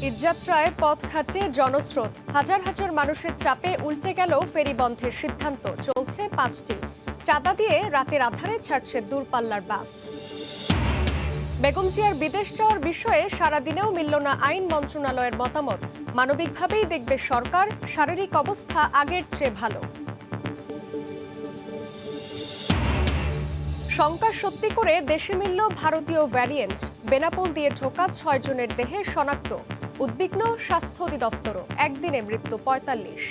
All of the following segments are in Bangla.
ঈদযাত্রায় পথ ঘাটে জনস্রোত, হাজার হাজার মানুষের চাপে উল্টে গেল ফেরি বন্ধের সিদ্ধান্ত। চলছে 5টি চাঁদা দিয়ে রাতের আধারে ছাড়ছে দূরপাল্লার বাস। বেগম জিয়ার বিদেশ যাওয়ার বিষয়ে সারাদিনেও মিলল না আইন মন্ত্রণালয়ের মতামত। মানবিকভাবেই দেখবে সরকার, শারীরিক অবস্থা আগের চেয়ে ভালো। শঙ্কা সত্যি করে দেশে মিলল ভারতীয় ভ্যারিয়েন্ট। বেনাপোল দিয়ে ঢোকা 6 জনের দেহে শনাক্ত। উদ্বিগ্ন স্বাস্থ্য অধিদপ্তরও। একদিনে মৃত্যু 45।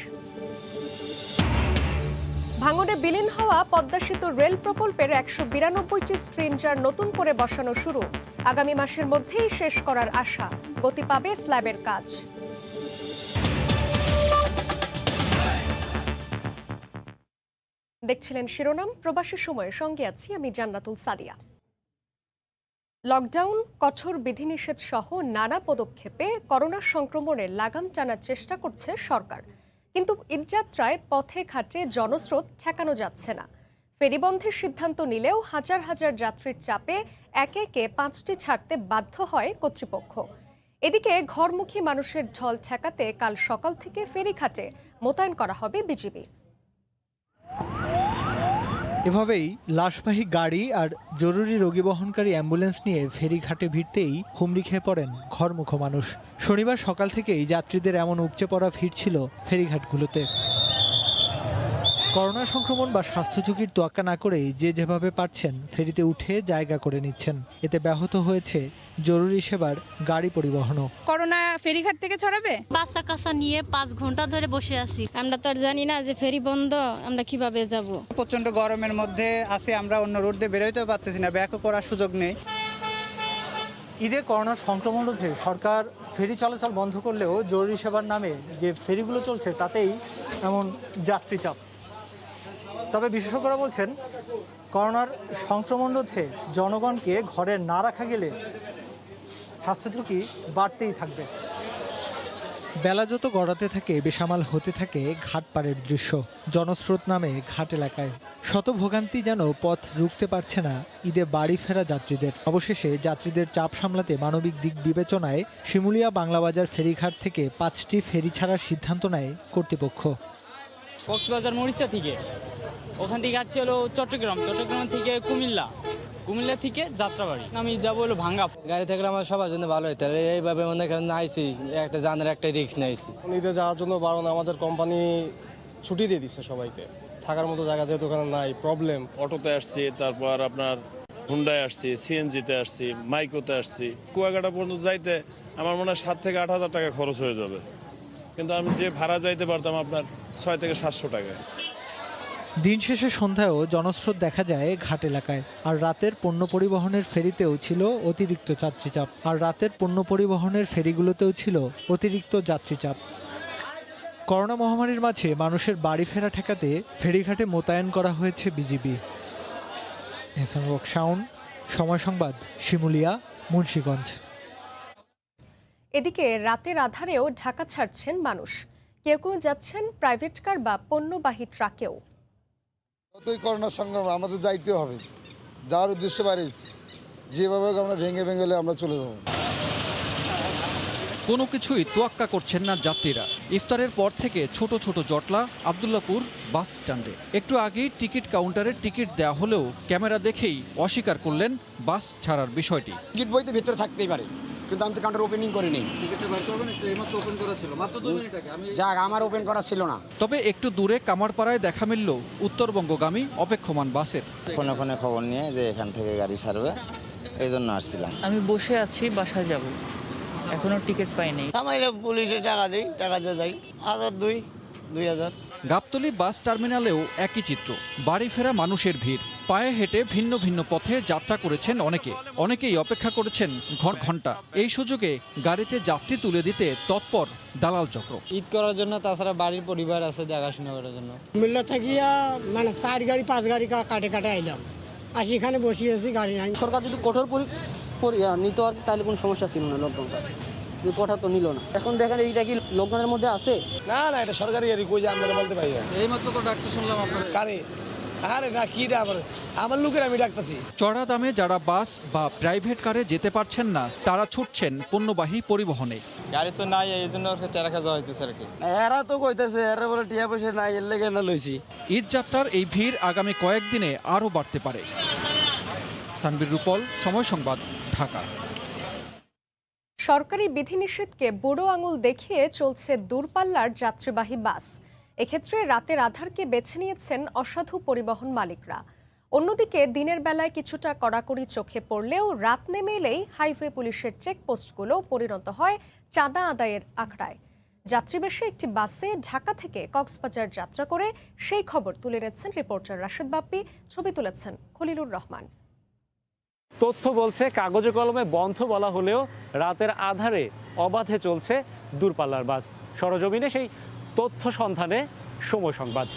ভাঙনে বিলীন হওয়া পদ্মা সেতু রেল প্রকল্পের 192টি স্ট্রিঞ্জার নতুন করে বসানো শুরু। আগামী মাসের মধ্যেই শেষ করার আশা। গতি পাবে স্ল্যাবের কাজ। দেখছিলেন শিরোনাম। প্রবাসী সময়ের সঙ্গে আছি আমি জান্নাতুল সাদিয়া। লকডাউন, কঠোর বিধিনিষেধ সহ নানা পদক্ষেপে করোনা সংক্রমণের লাগাম টানার চেষ্টা করছে সরকার, কিন্তু ঈদযাত্রায় পথে ঘাটে জনস্রোত ঠেকানো যাচ্ছে না। ফেরি বন্ধের সিদ্ধান্ত নিলেও হাজার হাজার যাত্রীর চাপে একে একে 5টি ছাড়তে বাধ্য হয় কর্তৃপক্ষ। এদিকে ঘরমুখী মানুষের ঢল ঠেকাতে কাল সকাল থেকে ফেরিঘাটে মোতায়েন করা হবে বিজিবি। এভাবেই লাশবাহী গাড়ি আর জরুরি রোগী বহনকারী অ্যাম্বুলেন্স নিয়ে ফেরিঘাটে ভিড়তেই হুমড়ি খেয়ে পড়েন ঘরমুখ মানুষ। শনিবার সকাল থেকেই যাত্রীদের এমন উপচে পড়া ভিড় ছিল ফেরিঘাটগুলোতে। করোনা সংক্রমণ বা স্বাস্থ্য ঝুঁকির তোয়াক্কা না করেই যে যেভাবে পারছেন ফেরিতে উঠে জায়গা করে নিচ্ছেন। এতে ব্যাহত হয়েছে জরুরি সেবার গাড়ি পরিবহনও। করোনা ফেরিঘাট থেকে ছড়াবে। বাচ্চা কাচ্চা নিয়ে 5 ঘন্টা ধরে বসে আছি। আমরা তো আর জানি না যে ফেরি বন্ধ, আমরা কিভাবে যাব। প্রচন্ড গরমের মধ্যে আছি, আমরা অন্য রোড দিয়ে বেরোতেও পারতেছি না, ব্যাকও করার সুযোগ নেই। ঈদে করোনার সংক্রমণ রোধে সরকার ফেরি চলাচল বন্ধ করলেও জরুরি সেবার নামে যে ফেরিগুলো চলছে তাতেই এমন যাত্রী চাপ। তবে বিশেষজ্ঞরা বলছেন, করোনার সংক্রমণ রোধে জনগণকে ঘরে না রাখা গেলে স্বাস্থ্য ঝুঁকি বাড়তেই থাকবে। বেলা যত গড়াতে থাকে বেসামাল হতে থাকে ঘাট পাড়ের দৃশ্য। জনস্রোত নামে ঘাট এলাকায় শত ভোগান্তি যেন পথ রুখতে পারছে না ঈদে বাড়ি ফেরা যাত্রীদের। অবশেষে যাত্রীদের চাপ সামলাতে মানবিক দিক বিবেচনায় শিমুলিয়া বাংলাবাজার ফেরিঘাট থেকে 5টি ফেরি ছাড়ার সিদ্ধান্ত নেয় কর্তৃপক্ষ। কক্সবাজার মরিচা থেকে, ওখান থেকে আসছে হলো চট্টগ্রাম থেকে কুমিল্লা থেকে যাত্রাবাড়ি। আমি যাবো হলো ভাঙ্গা। গাড়ি থাকলে আমার সবার জন্য ভালো হইতে হবে। এইভাবে মনে করেন আইসি একটা জানের একটা রিস্ক নিয়েছি। ঈদে যাওয়ার জন্য বারণ, আমাদের কোম্পানি ছুটি দিয়ে দিচ্ছে সবাইকে। থাকার মতো জায়গা যেহেতু ওখানে নাই, প্রবলেম। অটোতে আসছি, তারপর আপনার হুন্ডায় আসছি, সিএনজিতে আসছি, মাইক্রোতে আসছি। কুয়াকাটা পর্যন্ত যাইতে আমার মনে হয় 7 থেকে 8 হাজার টাকা খরচ হয়ে যাবে, কিন্তু আমি যে ভাড়া যাইতে পারতাম আপনার 6 থেকে 700 টাকা। দিন শেষে সন্ধ্যায়ও জনস্রোত দেখা যায় ঘাট এলাকায়। আর রাতের পণ্য পরিবহনের ফেরিতেও ছিল অতিরিক্ত যাত্রী চাপ। করোনা মহামারীর মাঝে মানুষের বাড়ি ফেরা ঠেকাতে ফেরিঘাটে মোতায়েন করা হয়েছে বিজিবি। এহসান রক শাওন, সময় সংবাদ, শিমুলিয়া, মুন্সিগঞ্জ। এদিকে রাতের আধারেও ঢাকা ছাড়ছেন মানুষ। কেউ কেউ যাচ্ছেন প্রাইভেট কার বা পণ্যবাহী ট্রাকেও। যতই করোনার সংক্রমণ, আমাদের যাইতে হবে, যাওয়ার উদ্দেশ্য বাড়িয়েছি। যেভাবে আমরা ভেঙে হলে আমরা চলে যাব। কোনো কিছুই তোয়াক্কা করছেন না যাত্রীরা। ইফতারের পর থেকে ছোট ছোট জটলা আব্দুল্লাহপুর বাস স্ট্যান্ডে। একটু আগেই টিকিট কাউন্টারে টিকিট দেওয়া হলেও ক্যামেরা দেখেই অস্বীকার করলেন বাস ছাড়ার বিষয়টি। টিকিট বইতে ভিতরে থাকতেই পারে, কিন্তু আমি তো কাউন্টার ওপেনিং করিনি। যাক, আমার ওপেন করা ছিল না। তবে একটু দূরে কামারপাড়ায় দেখা মিলল উত্তরবঙ্গগামী অপেক্ষমান বাসের। ফোনে ফোনে খবর নিয়ে যে এখান থেকে গাড়ি ছাড়বে, এই জন্য আসছিলাম। আমি বসে আছি, বাসায় যাব, এখনো টিকিট পাইনি। পুলিশে টাকা দেয়, টাকা দিয়ে যাই 2000 গাবতলী বাস টার্মিনালেও একই চিত্র। বাড়ি ফেরা মানুষের ভিড়। পায়ে হেঁটে ভিন্ন ভিন্ন পথে যাত্রা করেছেন অনেকেই অপেক্ষা করেছেন ঘন্টা। এই সুযোগে গাড়িতে যাত্রী তুলে দিতে তৎপর দালাল চক্র। ঈদ করার জন্য, তাছাড়া বাড়ির পরিবার আছে দেখাশোনা করার জন্য। কুমিল্লা থাকিয়া মানে 4 গাড়ি 5 গাড়ি কাটে আইলাম, আর সেখানে বসিয়েছি, গাড়ি নাই। সরকার যদি কঠোর নিত আর তাহলে কোনো সমস্যা ছিল না। লকডাউনটা কথা তো নিল না। এখন দেখেন এইটা কি লকডাউনের মধ্যে আছে? না, এটা সরকারি গাড়ি, কই যে আমরা তো বলতে পারি না। এইমাত্র তো ডাক্তার শুনলাম আপনার। কারে আরে না কি আমার লোকের আমি ডাকতেছি। চড়া দামে যারা বাস বা প্রাইভেট কারে যেতে পারছেন না তারা ছুটছেন পণ্যবাহী পরিবহনে। গাড়ি তো নাই, এই জন্য টেরা খাওয়া হইতেছে আর কি। এরা তো কইতেছে এরা বলে টিয়া পয়সা নাই, এর লেগে না লইছি। ঈদযাত্রার এই ভিড় আগামী কয়েকদিনে আরও বাড়তে পারে। সানবীর রূপল, সময় সংবাদ, ঢাকা। সরকারি বিধিনিষেধকে বুড়ো আঙুল দেখিয়ে চলছে দূরপাল্লার যাত্রীবাহী বাস। এক্ষেত্রে রাতের আধারকে বেছে নিয়েছেন অসাধু পরিবহন মালিকরা। অন্যদিকে দিনের বেলায় কিছুটা কড়াকড়ি চোখে পড়লেও রাত নেমে এলেই হাইওয়ে পুলিশের চেকপোস্টগুলো পরিণত হয় চাঁদা আদায়ের আখড়ায়। যাত্রীবেশে একটি বাসে ঢাকা থেকে কক্সবাজার যাত্রা করে সেই খবর তুলে এনেছেন রিপোর্টার রাশেদ বাপ্পি, ছবি তুলেছেন খলিলুর রহমান। তথ্য বলছে কাগজে কলমে বন্ধ বলা হলেও রাতের আধারে অবাধে চলছে দূরপাল্লার বাস। সরজমিনে সেই তথ্য সন্ধানে সময় সংবাদ।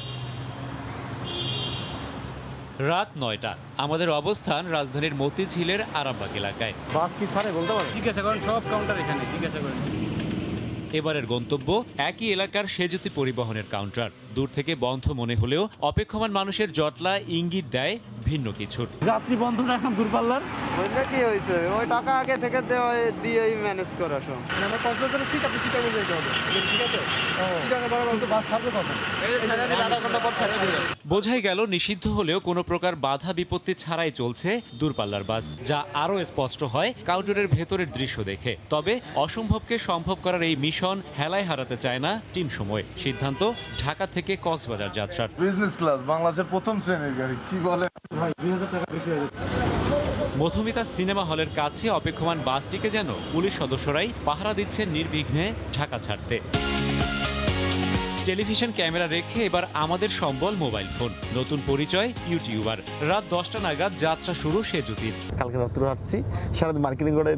রাত ৯টা, আমাদের অবস্থান রাজধানীর মতিঝিলের আরামবাগ এলাকায়। বাস কি ছাড়ে বলতে পারেন? জিজ্ঞাসা করেন, সব কাউন্টার এখানে, জিজ্ঞাসা করেন। এবারের গন্তব্য একই এলাকার সেজুতি পরিবহনের কাউন্টার। দূর থেকে বন্ধ মনে হলেও অপেক্ষমান মানুষের জটলা ইঙ্গিত দেয় ভিন্ন কিছুর। যাত্রী বন্ধ না এখন দূরপাল্লার। ওইটা কি হয়েছে, ওই টাকা আগে থেকে দিয়েই ম্যানেজ করা সব। আমার কক্সবাজারের সিট আপনি চিটাগং যেতে হবে, ঠিক আছে? চিটাগং বরাবর বাস ছাড়বে কখন? আধা ঘন্টা পর ছেড়ে দিবে। বোঝাই গেল নিষিদ্ধ হলেও কোনো প্রকার বাধা বিপত্তি ছাড়াই চলছে দূরপাল্লার বাস, যা আরও স্পষ্ট হয় কাউন্টারের ভেতরের দৃশ্য দেখে। তবে অসম্ভবকে সম্ভব করার এই মিশন হেলায় হারাতে চায় না টিম সময়। সিদ্ধান্ত ঢাকা থেকে কক্সবাজার যাত্রার। বিজনেস ক্লাস, বাংলাদেশের প্রথম শ্রেণীর গাড়ি, কি বলে? মধুমিতা সিনেমা হলের কাছে অপেক্ষমান বাসটিকে যেন পুলিশ সদস্যরাই পাহারা দিচ্ছেন নির্বিঘ্নে ঢাকা ছাড়তে। টেলিভিশন ক্যামেরা রেখে এবার আমাদের সম্বল মোবাইল ফোন। নতুন পরিচয় ইউটিউবার। রাত 10টা নাগাদ যাত্রা শুরু সেজুতির। কালকে রাত্রে আসছি, সারাদিন মার্কেটিং করে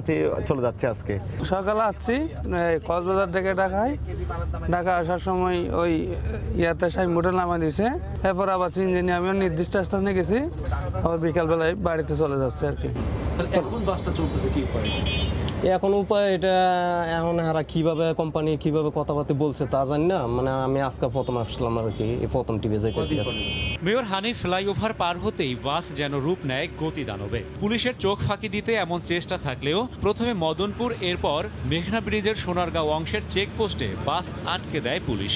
চলে যাচ্ছে। আজকে সকালে আসছি কক্সবাজার থেকে ঢাকায়, ঢাকা আসার সময় ওই ইয়াতে সাইম মোটর নামা দিয়েছে। এরপর আবার ইঞ্জিনিয়ার আমিও নির্দিষ্ট স্থানে গেছি, আবার বিকালবেলায় বাড়িতে চলে যাচ্ছে আর কি। এখন বাসটা চলতেছে কি করে? এখন উপায় এটা, এখন হারা কিভাবে কোম্পানি কিভাবে কথাবার্তা বলছে তা জানি না। মানে আমি আজকে প্রথম আসলাম আর কি, এই প্রথম টিভি যাইতেছি। মেয়র হানিফ ফ্লাইওভার পার হতেই বাস যেন রূপ নেয় গতি দানবে। পুলিশের চোখ ফাঁকি দিতে এমন চেষ্টা থাকলেও প্রথমে মদনপুর, এরপর মেঘনা ব্রিজের সোনারগাঁও অংশের চেকপোস্টে বাস আটকে দেয় পুলিশ।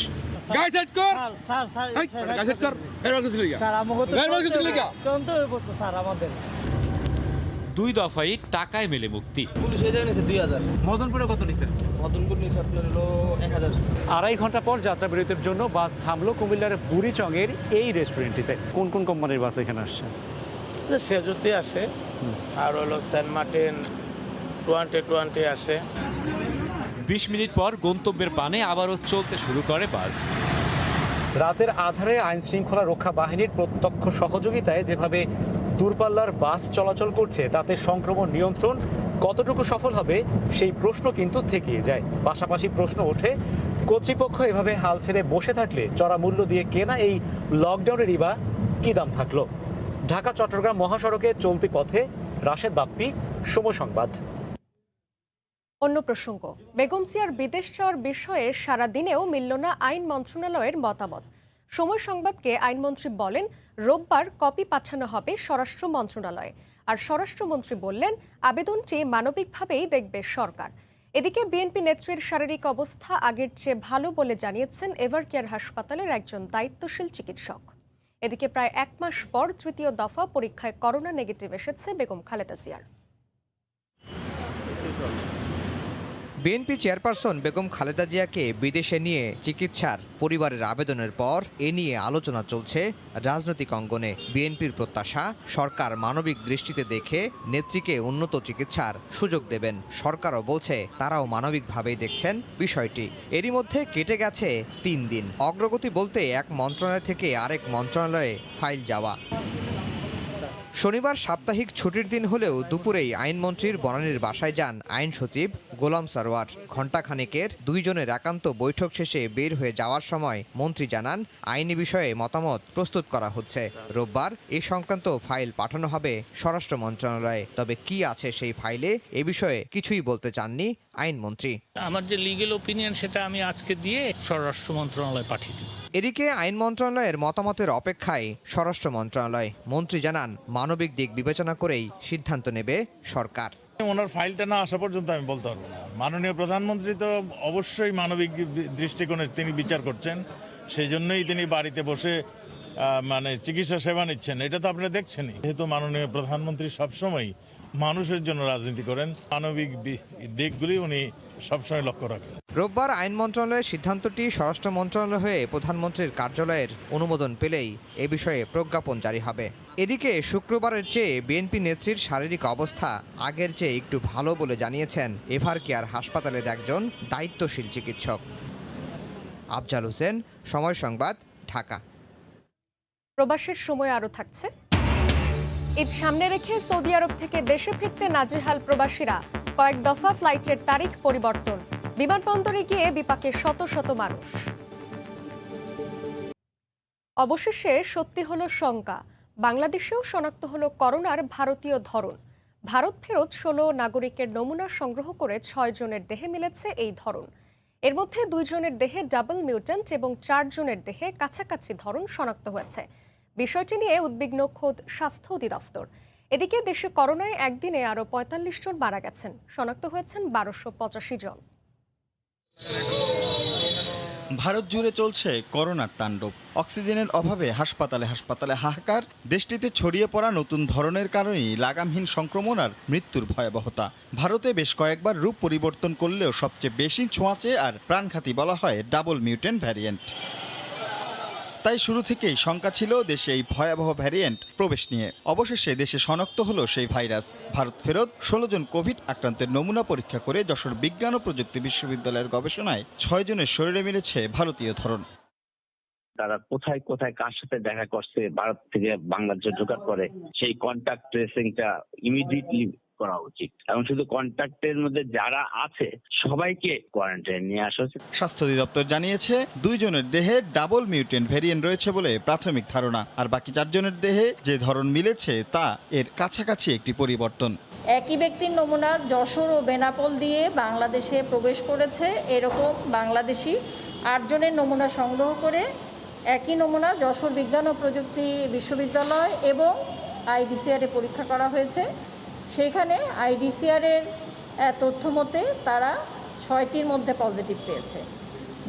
দুই দফায় টাকায় মেলে মুক্তি। পুলিশ এই জায়গায় নিয়েছে 2000। মদনপুরে কত নিছেন? মদনপুর নিয়েছে আপনার হলো 1000। 2.5 ঘন্টা পর যাত্রা বিরতির জন্য বাস থামলো কুমিল্লার বুড়িচংয়ের এই রেস্টুরেন্টটিতে। কোন কোন কোম্পানির বাস এখানে আসছে? সেজুতি আসে, আর হলো সেন্ট মার্টিন 20 আসে। 20 মিনিট পর গন্তব্যের পানে আবারও চলতে শুরু করে বাস। রাতের আধারে আইন শৃঙ্খলা রক্ষা বাহিনীর প্রত্যক্ষ সহযোগিতায় যেভাবে দূরপাল্লার বাস চলাচল করছে, তাতে সংক্রমণ নিয়ন্ত্রণ কতটুকু সফল হবে সেই প্রশ্ন কিন্তু থেকেই যায়। পাশাপাশি প্রশ্ন ওঠে, কর্তৃপক্ষ এভাবে হাল ছেড়ে বসে থাকলে চড়া মূল্য দিয়ে কেনা এই লকডাউনেরই বা কী দাম থাকলো? ঢাকা চট্টগ্রাম মহাসড়কে চলতি পথে রাশেদ বাপ্পি, সময় সংবাদ। অন্য প্রসঙ্গ, বেগম জিয়ার বিদেশ যাওয়ার বিষয়ে সারা দিনেও মিলল না আইন মন্ত্রণালয়ের মতামত। সময় সংবাদকে আইনমন্ত্রী বলেন, রোববার কপি পাঠানো হবে স্বরাষ্ট্র মন্ত্রণালয়ে। আর স্বরাষ্ট্রমন্ত্রী বললেন, আবেদনটি মানবিকভাবেই দেখবে সরকার। এদিকে বিএনপি নেত্রীর শারীরিক অবস্থা আগের চেয়ে ভালো বলে জানিয়েছেন এভারকেয়ার হাসপাতালের একজন দায়িত্বশীল চিকিৎসক। এদিকে প্রায় 1 মাস পর তৃতীয় দফা পরীক্ষায় করোনা নেগেটিভ এসেছে বেগম খালেদা জিয়ার। বিএনপি চেয়ারপারসন বেগম খালেদা জিয়াকে বিদেশে নিয়ে চিকিৎসার পরিবারের আবেদনের পর এ নিয়ে আলোচনা চলছে রাজনৈতিক অঙ্গনে। বিএনপির প্রত্যাশা, সরকার মানবিক দৃষ্টিতে দেখে নেত্রীকে উন্নত চিকিৎসার সুযোগ দেবেন। সরকারও বলছে তারাও মানবিকভাবেই দেখছেন বিষয়টি। এরই মধ্যে কেটে গেছে 3 দিন। অগ্রগতি বলতে এক মন্ত্রণালয় থেকে আরেক মন্ত্রণালয়ে ফাইল যাওয়া। শনিবার সাপ্তাহিক ছুটির দিন হলেও দুপুরেই আইনমন্ত্রীর বনানীর বাসায় যান আইন সচিব গোলাম সারোয়ার। ঘণ্টাখানেকের দুইজনের একান্ত বৈঠক শেষে বের হয়ে যাওয়ার সময় মন্ত্রী জানান, আইনি বিষয়ে মতামত প্রস্তুত করা হচ্ছে। রোববার এ সংক্রান্ত ফাইল পাঠানো হবে স্বরাষ্ট্র মন্ত্রণালয়ে। তবে কি আছে সেই ফাইলে এ বিষয়ে কিছুই বলতে চাননি আইনমন্ত্রী। আমার যে লিগ্যাল ওপিনিয়ন সেটা আমি আজকে দিয়ে স্বরাষ্ট্র মন্ত্রণালয়ে পাঠিয়ে দিই। এদিকে আইন মন্ত্রণালয়ের মতামতের অপেক্ষায় স্বরাষ্ট্র মন্ত্রণালয়। মন্ত্রী জানান, মানবিক দিক বিবেচনা করেই সিদ্ধান্ত নেবে সরকার। ওনার ফাইলটা না আসা পর্যন্ত আমি বলতে পারবো না। মাননীয় প্রধানমন্ত্রী তো অবশ্যই মানবিক দৃষ্টিকোণে তিনি বিচার করছেন, সেই জন্যই তিনি বাড়িতে বসে মানে চিকিৎসা সেবা নিচ্ছেন। এটা তো আপনারা দেখছেনই। যেহেতু মাননীয় প্রধানমন্ত্রী সবসময় মানুষের জন্য রাজনীতি করেন, মানবিক দিকগুলি উনি সবসময় লক্ষ্য রাখেন। রোববার আইন মন্ত্রণালয়ের সিদ্ধান্তটি স্বরাষ্ট্র মন্ত্রণালয় হয়ে প্রধানমন্ত্রীর কার্যালয়ের অনুমোদন পেলেই এ বিষয়ে প্রজ্ঞাপন জারি হবে। এদিকে শুক্রবারের চেয়ে বিএনপি নেত্রীর শারীরিক অবস্থা আগের চেয়ে একটু ভালো বলে জানিয়েছেন এভার কেয়ার হাসপাতালের একজন দায়িত্বশীল চিকিৎসক। আফজাল হোসেন, সময় সংবাদ, ঢাকা। প্রবাসের সময় আরও থাকছে। ঈদ সামনে রেখে সৌদি আরব থেকে দেশে ফিরতে নাজেহাল প্রবাসীরা। কয়েক দফা ফ্লাইটের তারিখ পরিবর্তন। বিমানবন্দরে গিয়ে বিপাকে শত শত মানুষ। অবশেষে সত্যি হলো শঙ্কা, বাংলাদেশেও শনাক্ত হলো করোনার ভারতীয় ধরন। ভারত ফেরত 16 নাগরিকের নমুনা সংগ্রহ করে 6 জনের দেহে মিলেছে এই ধরন। এর মধ্যে 2 জনের দেহে ডাবল মিউট্যান্ট এবং 4 জনের দেহে কাছাকাছি ধরন শনাক্ত হয়েছে। বিষয়টি নিয়ে উদ্বিগ্ন খোদ স্বাস্থ্য অধিদপ্তর। এদিকে দেশে করোনায় একদিনে আরও 45 জন মারা গেছেন, শনাক্ত হয়েছেন 1285 জন। ভারত জুড়ে চলছে করোনার তাণ্ডব। অক্সিজেনের অভাবে হাসপাতালে হাসপাতালে হাহাকার। দেশটিতে ছড়িয়ে পড়া নতুন ধরনের কারণেই লাগামহীন সংক্রমণ আর মৃত্যুর ভয়াবহতা। ভারতে বেশ কয়েকবার রূপ পরিবর্তন করলেও সবচেয়ে বেশি ছোঁয়াচে আর প্রাণঘাতী বলা হয় ডাবল মিউটেন্ট ভ্যারিয়েন্ট। তাই শুরু থেকেই শঙ্কা ছিল দেশে এই ভয়াবহ ভ্যারিয়েন্ট প্রবেশ নিয়ে। অবশেষে দেশে শনাক্ত হলো সেই ভাইরাস। ভারত ফেরত 16 জন কোভিড আক্রান্তের নমুনা পরীক্ষা করে যশোর বিজ্ঞান ও প্রযুক্তি বিশ্ববিদ্যালয়ের গবেষণায় 6 জনের শরীরে মিলেছে ভারতীয় ধরন। তারা কোথায় কোথায় কার সাথে দেখা করছে, ভারত থেকে বাংলাদেশে ঢোকার পরে সেই কন্টাক্ট ট্রেসিংটা ইমিডিয়েটলি করা উচিত এবং শুধু কন্টাক্টের মধ্যে যারা আছে সবাইকে কোয়ারেন্টাইন নিয়ে আসা উচিত। স্বাস্থ্য অধিদপ্তর জানিয়েছে 2 জনের দেহে ডাবল মিউটেন্ট ভ্যারিয়েন্ট রয়েছে বলে প্রাথমিক ধারণা। আর বাকি 4 জনের দেহে যে ধরন মিলেছে তা এর কাছাকাছি একটি পরিবর্তন। একই ব্যক্তির নমুনা যশোর ও বেনাপোল দিয়ে বাংলাদেশে প্রবেশ করেছে এরকম বাংলাদেশি 8 জনের নমুনা সংগ্রহ করে একই নমুনা যশোর বিজ্ঞান ও প্রযুক্তি বিশ্ববিদ্যালয় এবং আইডিসিআর-এ পরীক্ষা করা হয়েছে। সেখানে আইডিসিআর-এর তথ্য মতে তারা 6টির মধ্যে পজিটিভ পেয়েছে।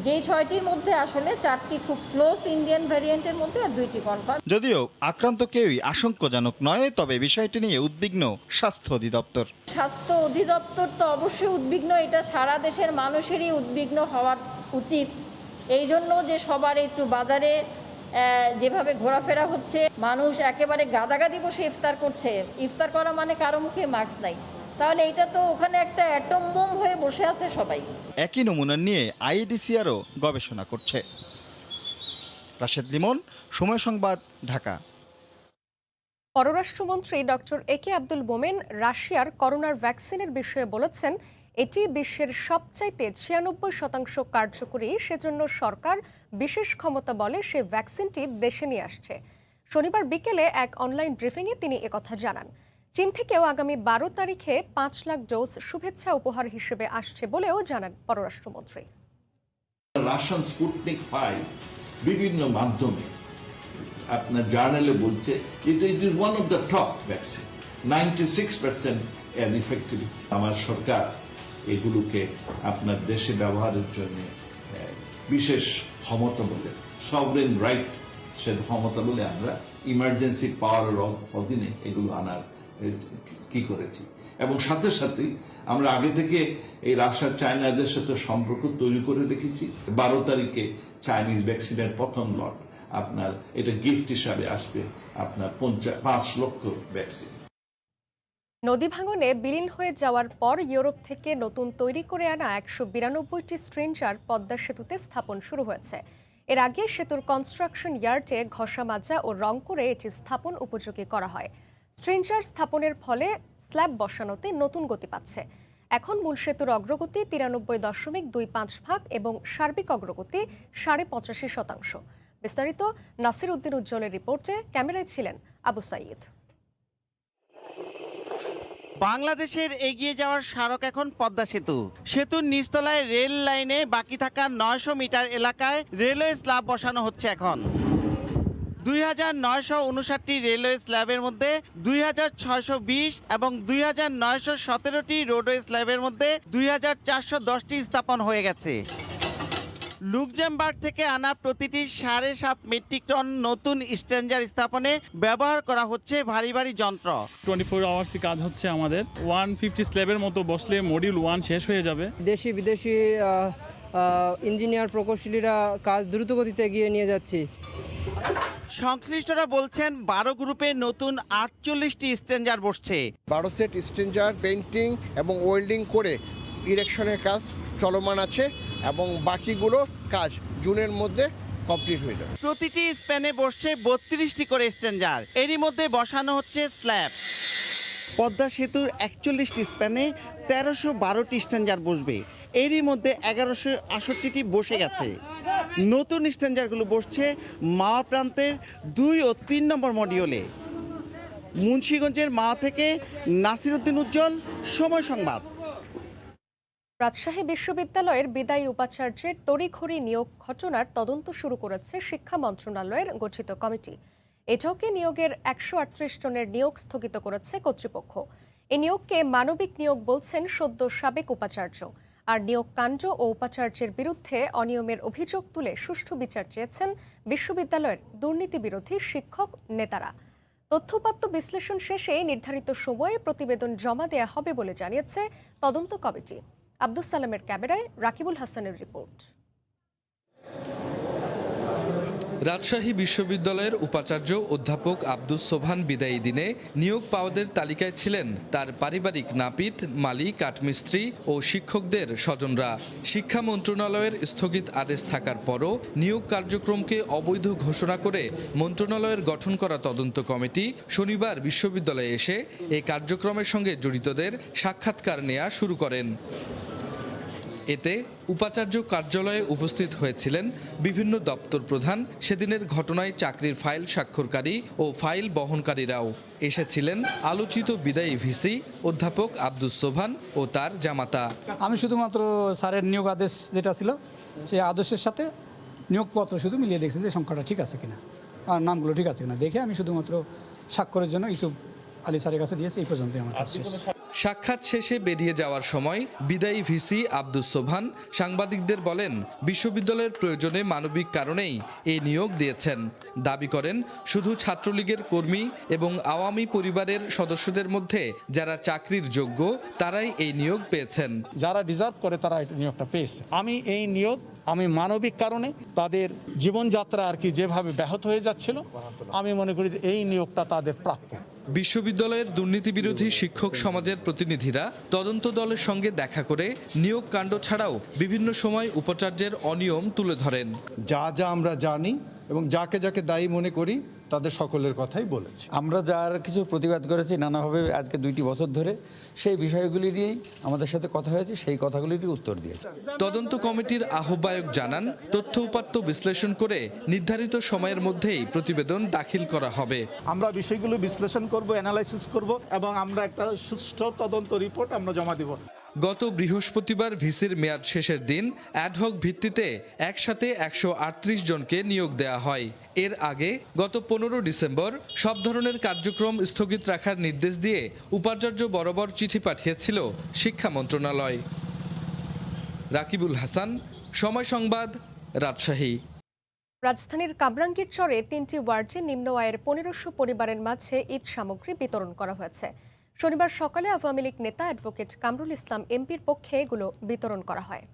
যেই 6টির মধ্যে আসলে 4টি খুব ক্লোজ ইন্ডিয়ান ভ্যারিয়েন্টের মধ্যে আর 2টি কনফার্ম। যদিও আক্রান্ত কেউই আশঙ্কাজনক নয়, তবে বিষয়টি নিয়ে উদ্বিগ্ন স্বাস্থ্য অধিদপ্তর। স্বাস্থ্য অধিদপ্তর তো অবশ্যই উদ্বিগ্ন, এটা সারা দেশের মানুষেরই উদ্বিগ্ন হওয়া উচিত। এই জন্য যে সবার একটু বাজারে যেভাবে ঘোরাফেরা হচ্ছে, মানুষ একেবারে গাদাগাদি বসে ইফতার করছে। ইফতার করা মানে কারো মুখে মাস্ক নাই, তাহলে এটা তো ওখানে একটা অ্যাটম বোম হয়ে বসে আছে সবাই। একই নমুনা নিয়ে আইডিসিআরও গবেষণা করছে। রাশেদ লিমন, সময় সংবাদ, ঢাকা। পররাষ্ট্রমন্ত্রী ডক্টর একে আব্দুল মোমেন রাশিয়ার করোনার ভ্যাকসিনের বিষয়ে বলেছেন, এটি বিশ্বের সবচাইতে 96% কার্যকরী। সেজন্য সরকার বিশেষ ক্ষমতা বলে সে ভ্যাকসিনটি দেশে নিয়ে আসছে। শনিবার বিকেলে এক অনলাইন ব্রিফিংয়ে তিনি একথা জানান। চীন থেকেও আগামী 12 তারিখে 5 লাখ ডোজ শুভেচ্ছা উপহার হিসেবে আসছে বলেও জানান পররাষ্ট্রমন্ত্রী। রাশিয়ান স্পুটনিক 5 বিভিন্ন মাধ্যমে আপনার জার্নালে বলছে এটা is one of the top vaccine, 96% effective. আমার সরকার এগুলোকে আপনার দেশে ব্যবহারের জন্য বিশেষ ক্ষমতা বলে, সভরেন রাইট সে ক্ষমতা বলে আমরা ইমার্জেন্সি পাওয়ারের অধীনে এগুলো আনার কি করেছি। এবং সাথে সাথেই আমরা আগে থেকে এই রাশিয়া চায়না এদের সাথে সম্পর্ক তৈরি করে রেখেছি। 12 তারিখে চাইনিজ ভ্যাকসিনের প্রথম লট আপনার এটা গিফট হিসাবে আসবে আপনার 5 লক্ষ ভ্যাকসিন। নদী ভাঙনে বিলীন হয়ে যাওয়ার পর ইউরোপ থেকে নতুন তৈরি করে আনা 192টি স্ট্রেঞ্জার পদ্মা সেতুতে স্থাপন শুরু হয়েছে। এর আগে সেতুর কনস্ট্রাকশন ইয়ার্ডে ঘষা মাজা ও রং করে এটি স্থাপন উপযোগী করা হয়। স্ট্রেঞ্জার স্থাপনের ফলে স্ল্যাব বসানোতে নতুন গতি পাচ্ছে। এখন মূল সেতুর অগ্রগতি 93.25 এবং সার্বিক অগ্রগতি 85.5%। বিস্তারিত নাসির উদ্দিন উজ্জ্বলের রিপোর্টে, ক্যামেরায় ছিলেন আবু সাইদ। বাংলাদেশের এগিয়ে যাওয়ার স্মারক এখন পদ্মা সেতু। সেতুর নিচতলায় রেল লাইনে বাকি থাকা 900 মিটার এলাকায় রেলওয়ে স্ল্যাব বসানো হচ্ছে এখন। 2959টি রেলওয়ে স্ল্যাবের মধ্যে 2620 এবং 2917টি রোডওয়ে স্ল্যাবের মধ্যে 2410টি স্থাপন হয়ে গেছে। লুক্সেমবার্গ থেকে আনা প্রতিটি 7.5 মেট্রিক টন নতুন স্ট্রেঞ্জার স্থাপনে ব্যবহার করা হচ্ছে ভারী ভারী যন্ত্র। 24 আওয়ার্সই কাজ হচ্ছে আমাদের। 150 স্ল্যাবের মতো বসলে মডিউল 1 শেষ হয়ে যাবে। দেশি বিদেশি ইঞ্জিনিয়ার প্রকৌশলীরা কাজ দ্রুত গতিতে এগিয়ে নিয়ে যাচ্ছি। সংশ্লিষ্টরা বলছেন 12 গ্রুপে নতুন 48টি স্ট্রেঞ্জার বসছে। 12 সেট স্ট্রেঞ্জার পেইন্টিং এবং ওয়েল্ডিং করে ইরেকশনের কাজ চলমান আছে এবং বাকিগুলো কাজ জুনের মধ্যে কমপ্লিট হয়ে যাবে। প্রতিটি স্প্যানে বসছে 32টি করে স্ট্রেঞ্জার, এরই মধ্যে বসানো হচ্ছে স্ল্যাব। পদ্মা সেতুর 41টি স্প্যানে 1312টি স্ট্রেঞ্জার বসবে, এরই মধ্যে 1168টি বসে গেছে। নতুন স্ট্রেঞ্জারগুলো বসছে মাওয়া প্রান্তের 2 ও 3 নম্বর মডিউলে। মুন্সিগঞ্জের মাওয়া থেকে নাসির উদ্দিন উজ্জ্বল, সময় সংবাদ। রাজশাহী বিশ্ববিদ্যালয়ের বিদায়ী উপাচার্যের তড়িঘড়ি নিয়োগ ঘটনার তদন্ত শুরু করেছে শিক্ষা মন্ত্রণালয়ের গঠিত কমিটি। এটাকে নিয়োগের 138 জনের নিয়োগ স্থগিত করেছে কর্তৃপক্ষ। এই নিয়োগকে মানবিক নিয়োগ বলছেন সদ্য সাবেক উপাচার্য। আর নিয়োগ কাণ্ড ও উপাচার্যের বিরুদ্ধে অনিয়মের অভিযোগ তুলে সুষ্ঠু বিচার চেয়েছেন বিশ্ববিদ্যালয়ের দুর্নীতি বিরোধী শিক্ষক নেতারা। তথ্যপাত্য বিশ্লেষণ শেষে নির্ধারিত সময়ে প্রতিবেদন জমা দেয়া হবে বলে জানিয়েছে তদন্ত কমিটি। আব্দুস সালামের ক্যামেরায় রাকিবুল হাসানের রিপোর্ট। রাজশাহী বিশ্ববিদ্যালয়ের উপাচার্য অধ্যাপক আব্দুস সোবহান বিদায়ী দিনে নিয়োগ পাওয়াদের তালিকায় ছিলেন তার পারিবারিক নাপিত, মালি, কাঠমিস্ত্রি ও শিক্ষকদের স্বজনরা। শিক্ষা মন্ত্রণালয়ের স্থগিত আদেশ থাকার পরও নিয়োগ কার্যক্রমকে অবৈধ ঘোষণা করে মন্ত্রণালয়ের গঠন করা তদন্ত কমিটি শনিবার বিশ্ববিদ্যালয়ে এসে এই কার্যক্রমের সঙ্গে জড়িতদের সাক্ষাৎকার নেওয়া শুরু করেন। এতে উপাচার্য কার্যালয়ে উপস্থিত হয়েছিলেন বিভিন্ন দপ্তর প্রধান, সেদিনের ঘটনায় চাকরির ফাইল স্বাক্ষরকারী ও ফাইল বহনকারীরাও। এসেছিলেন আলোচিত বিদায়ী ভিসি অধ্যাপক আব্দুস সোবহান ও তার জামাতা। আমি শুধুমাত্র স্যারের নিয়োগ আদেশ যেটা ছিল সেই আদেশের সাথে নিয়োগপত্র শুধু মিলিয়ে দেখছি যে সংখ্যাটা ঠিক আছে কিনা আর নামগুলো ঠিক আছে কিনা দেখে আমি শুধুমাত্র স্বাক্ষরের জন্য ইউসুফ আলী স্যারের কাছে দিয়েছি। এই পর্যন্তই আমার কাজ শেষ। সাক্ষাৎ শেষে বেরিয়ে যাওয়ার সময় বিদায়ী ভিসি আব্দুস সোবহান সাংবাদিকদের বলেন, বিশ্ববিদ্যালয়ের প্রয়োজনে মানবিক কারণেই এই নিয়োগ দিয়েছেন। দাবি করেন, শুধু ছাত্রলীগের কর্মী এবং আওয়ামী পরিবারের সদস্যদের মধ্যে যারা চাকরির যোগ্য তারাই এই নিয়োগ পেয়েছেন। যারা ডিজার্ভ করে তারা এই নিয়োগটা পেয়েছে। আমি মানবিক কারণে তাদের জীবনযাত্রা আর কি যেভাবে ব্যাহত হয়ে যাচ্ছিল, আমি মনে করি যে এই নিয়োগটা তাদের প্রাপ্য। বিশ্ববিদ্যালয়ের দুর্নীতি বিরোধী শিক্ষক সমাজের প্রতিনিধিরা তদন্ত দলের সঙ্গে দেখা করে নিয়োগ কাণ্ড ছাড়াও বিভিন্ন সময় উপাচার্যের অনিয়ম তুলে ধরেন। যা আমরা জানি এবং যাকে যাকে দায়ী মনে করি তাদের সকলের কথাই বলেছি। আমরা যার কিছু প্রতিবাদ করেছি নানাভাবে আজকে 2টি বছর ধরে, সেই বিষয়গুলি নিয়েই আমাদের সাথে কথা হয়েছে, সেই কথাগুলির উত্তর দিয়েছে। তদন্ত কমিটির আহ্বায়ক জানান, তথ্য উপাত্ত বিশ্লেষণ করে নির্ধারিত সময়ের মধ্যেই প্রতিবেদন দাখিল করা হবে। আমরা বিষয়গুলো বিশ্লেষণ করব, অ্যানালাইসিস করব এবং আমরা একটা সুষ্ঠু তদন্ত রিপোর্ট আমরা জমা দেব। গত বৃহস্পতিবার ভিসির মেয়াদ শেষের দিন অ্যাডহক ভিত্তিতে একসাথে 138 জনকে নিয়োগ দেওয়া হয়। এর আগে গত 15 ডিসেম্বর সব ধরনের কার্যক্রম স্থগিত রাখার নির্দেশ দিয়ে উপাচার্য বরাবর চিঠি পাঠিয়েছিল শিক্ষা মন্ত্রণালয়। রাকিবুল হাসান, সময় সংবাদ, রাজশাহী। রাজধানীর কামরাঙ্গীর চরে 3টি ওয়ার্ডে নিম্ন আয়ের 1500 পরিবারের মাঝে ঈদ সামগ্রী বিতরণ করা হয়েছে। শনিবার সকালে আওয়ামী লীগ নেতা অ্যাডভোকেট কামরুল ইসলাম এমপির পক্ষে এগুলো বিতরণ করা হয়।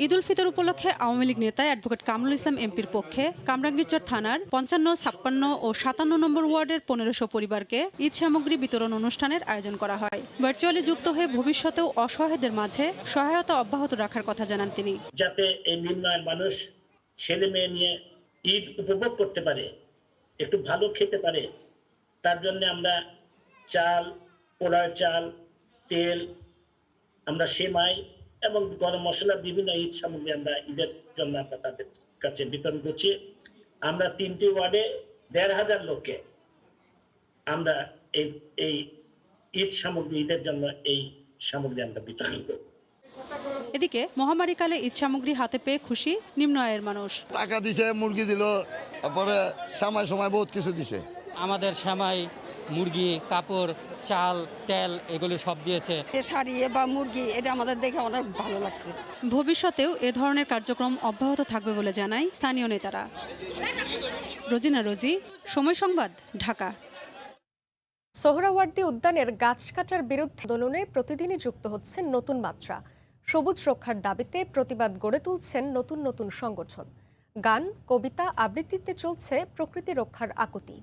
ঈদ উল ফিতর উপলক্ষে আওয়ামী লীগ নেতা অ্যাডভোকেট কামরুল ইসলাম এমপির পক্ষে কামরাঙ্গীরচর থানার 55, 56 ও 57 নম্বর ওয়ার্ডের 1500 পরিবারকে ঈদ সামগ্রী বিতরণ অনুষ্ঠানের আয়োজন করা হয়। ভার্চুয়ালি যুক্ত হয়ে ভবিষ্যতেও অসহায়দের মাঝে সহায়তা অব্যাহত রাখার কথা জানান তিনি। যাতে এই নিম্ন আয়ের মানুষ ছেলে মেয়ে নিয়ে ঈদ উপভোগ করতে পারে, একটু ভালো খেতে পারে, তার জন্য আমরা চাল, পোলাও চাল, তেল, আমরা সেমাই এবং গরম মশলা বিভিন্ন ঈদ সামগ্রী আমরা ঈদের জন্য আমরা তাদের কাছে বিতরণ করছি। আমরা 3টি ওয়ার্ডে 1,500 লোককে আমরা এই ঈদ সামগ্রী, ঈদের জন্য এই সামগ্রী আমরা বিতরণ করব। এদিকে মহামারীকালে ঈদ সামগ্রী হাতে পেয়ে খুশি নিম্ন আয়ের মানুষ। টাকা দিছে, মুরগি দিল, তারপরে সময় বহুত কিছু দিছে। আমাদের সেমাই, মুরগি, কাপড়, চাল, তেল এগুলো সব দিয়েছে। শাড়ি বা মুরগি, এটা আমাদের দেখে অনেক ভালো লাগছে। ভবিষ্যতেও এ ধরনের কার্যক্রম অব্যাহত থাকবে বলে জানায় স্থানীয় নেতারা। রোজিনা রোজি, সময় সংবাদ, ঢাকা। সোহরাওয়ার্দী উদ্যানের গাছ কাটার বিরুদ্ধে আন্দোলনে প্রতিদিনই যুক্ত হচ্ছেন নতুন মাত্রা। সবুজ রক্ষার দাবিতে প্রতিবাদ গড়ে তুলছেন নতুন নতুন সংগঠন। গান, কবিতা, আবৃত্তিতে চলছে প্রকৃতি রক্ষার আকুতি।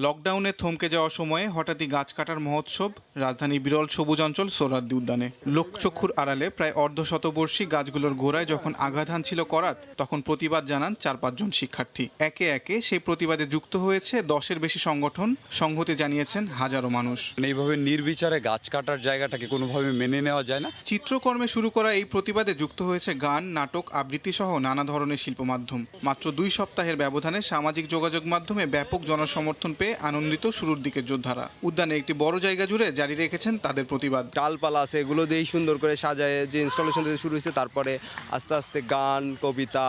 লকডাউনে থমকে যাওয়া সময়ে হঠাৎই গাছ কাটার মহোৎসব রাজধানীর বিরল সবুজ অঞ্চল সোহরাওয়ার্দী উদ্যানে। লোকচক্ষুর আড়ালে প্রায় অর্ধশতবর্ষী গাছগুলোর গোড়ায় যখন আঘাত হানছিল করাত, তখন প্রতিবাদ জানান 4-5 জন শিক্ষার্থী। একে একে সেই প্রতিবাদে যুক্ত হয়েছে 10-এর বেশি সংগঠন। সংহতি জানিয়েছেন হাজারো মানুষ। এইভাবে নির্বিচারে গাছ কাটার জায়গাটাকে কোনোভাবে মেনে নেওয়া যায় না। চিত্রকর্মে শুরু করা এই প্রতিবাদে যুক্ত হয়েছে গান, নাটক, আবৃত্তি সহ নানা ধরনের শিল্প মাধ্যম। মাত্র 2 সপ্তাহের ব্যবধানে সামাজিক যোগাযোগ মাধ্যমে ব্যাপক জনসমর্থন পেয়ে আনন্দিত শুরুর দিকের যোদ্ধারা। উদ্যানে একটি বড় জায়গা জুড়ে জারি রেখেছেন তাদের প্রতিবাদ। ডালপালা আছে, এগুলো দিয়েই সুন্দর করে সাজায় যে ইনস্টলেশন শুরু হয়েছে, তারপরে আস্তে আস্তে গান, কবিতা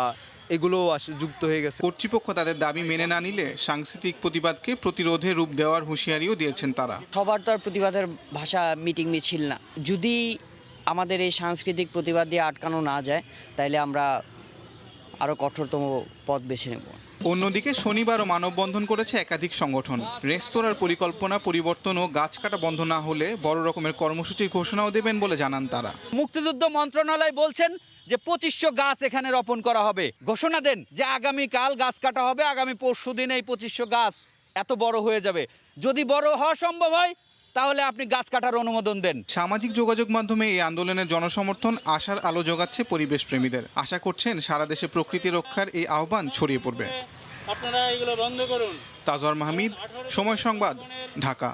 এগুলো যুক্ত হয়ে গেছে। কর্তৃপক্ষ তাদের দাবি মেনে না নিলে সাংস্কৃতিক প্রতিবাদকে প্রতিরোধে রূপ দেওয়ার হুঁশিয়ারিও দিয়েছেন তারা। সবার তো আর প্রতিবাদের ভাষা মিটিং মিছিল না। যদি আমাদের এই সাংস্কৃতিক প্রতিবাদ দিয়ে আটকানো না যায়, তাইলে আমরা আরও কঠোরতম পথ বেছে নেব। অন্যদিকে শনিবারও মানববন্ধন করেছে একাধিক সংগঠন। রেস্তোরাঁর পরিকল্পনা পরিবর্তন ও গাছ কাটা বন্ধ না হলে বড় রকমের কর্মসূচির ঘোষণাও দেবেন বলে জানান তারা। মুক্তিযুদ্ধ মন্ত্রণালয় বলছেন যে 2500 গাছ এখানে রোপণ করা হবে। ঘোষণা দেন যে আগামীকাল গাছ কাটা হবে, আগামী পরশু দিন এই 2500 গাছ এত বড় হয়ে যাবে। যদি বড় হওয়া সম্ভব হয় তাহলে আপনি গাছ কাটার অনুমোদন দেন। সামাজিক যোগাযোগ মাধ্যমে এই আন্দোলনের জনসমর্থন আশার আলো জোগাচ্ছে পরিবেশ প্রেমীদের। আশা করছেন সারা দেশে প্রকৃতি রক্ষার এই আহ্বান ছড়িয়ে পড়বে। আপনারা এগুলো বন্ধ করুন। তাজওয়ার মাহমিদ, সময় সংবাদ, ঢাকা।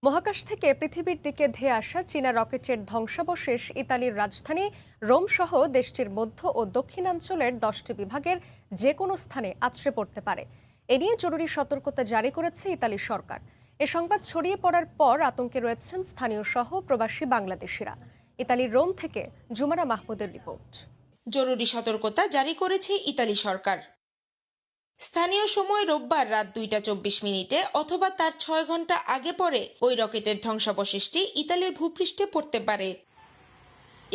মহাকাশ থেকে পৃথিবীর দিকে ধেয়ে আসা চীনা রকেটের ধ্বংসাবশেষ ইতালির রাজধানী রোম সহ দেশটির মধ্য ও দক্ষিণাঞ্চলের 10টি বিভাগের যে কোনো স্থানে আছড়ে পড়তে পারে। এ নিয়ে জরুরি সতর্কতা জারি করেছে ইতালি সরকার। এ সংবাদ ছড়িয়ে পড়ার পর আতঙ্কে রয়েছেন স্থানীয় সহ প্রবাসী বাংলাদেশিরা। ইতালির রোম থেকে জুমারা মাহমুদের রিপোর্ট। জরুরি সতর্কতা জারি করেছে ইতালি সরকার। স্থানীয় সময় রোববার রাত 2:24 অথবা তার 6 ঘন্টা আগে পরে ওই রকেটের ধ্বংসাবশেষটি ইতালির ভূপৃষ্ঠে পড়তে পারে।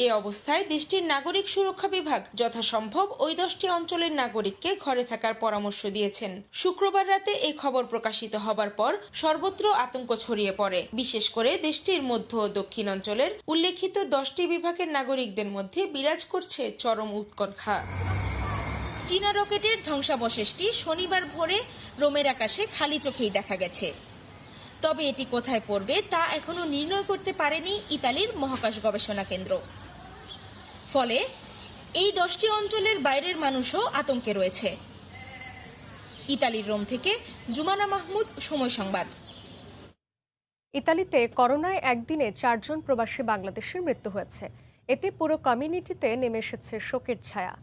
এ অবস্থায় দেশটির নাগরিক সুরক্ষা বিভাগ যথাসম্ভব ওই 10টি অঞ্চলের নাগরিককে ঘরে থাকার পরামর্শ দিয়েছেন। শুক্রবার রাতে এই খবর প্রকাশিত হবার পর সর্বত্র আতঙ্ক ছড়িয়ে পড়ে। বিশেষ করে দেশটির মধ্য ও দক্ষিণ অঞ্চলের উল্লেখিত 10টি বিভাগের নাগরিকদের মধ্যে বিরাজ করছে চরম উৎকণ্ঠা। চীনা রকেটের ধ্বংসাবশেষটি শনিবার ভোরে রোমের আকাশে খালি চোখেই দেখা গেছে। তবে এটি কোথায় পড়বে তা এখনো নির্ণয় করতে পারেনি ইতালির মহাকাশ গবেষণা কেন্দ্র। ফলে এই 10টি অঞ্চলের বাইরের মানুষও আতঙ্কে রয়েছে। ইতালির রোম থেকে জুমানা মাহমুদ, সময় সংবাদ। ইতালিতে করোনায় একদিনে 4 জন প্রবাসী বাংলাদেশের মৃত্যু হয়েছে। এতে পুরো কমিউনিটিতে নেমে এসেছে শোকের ছায়া।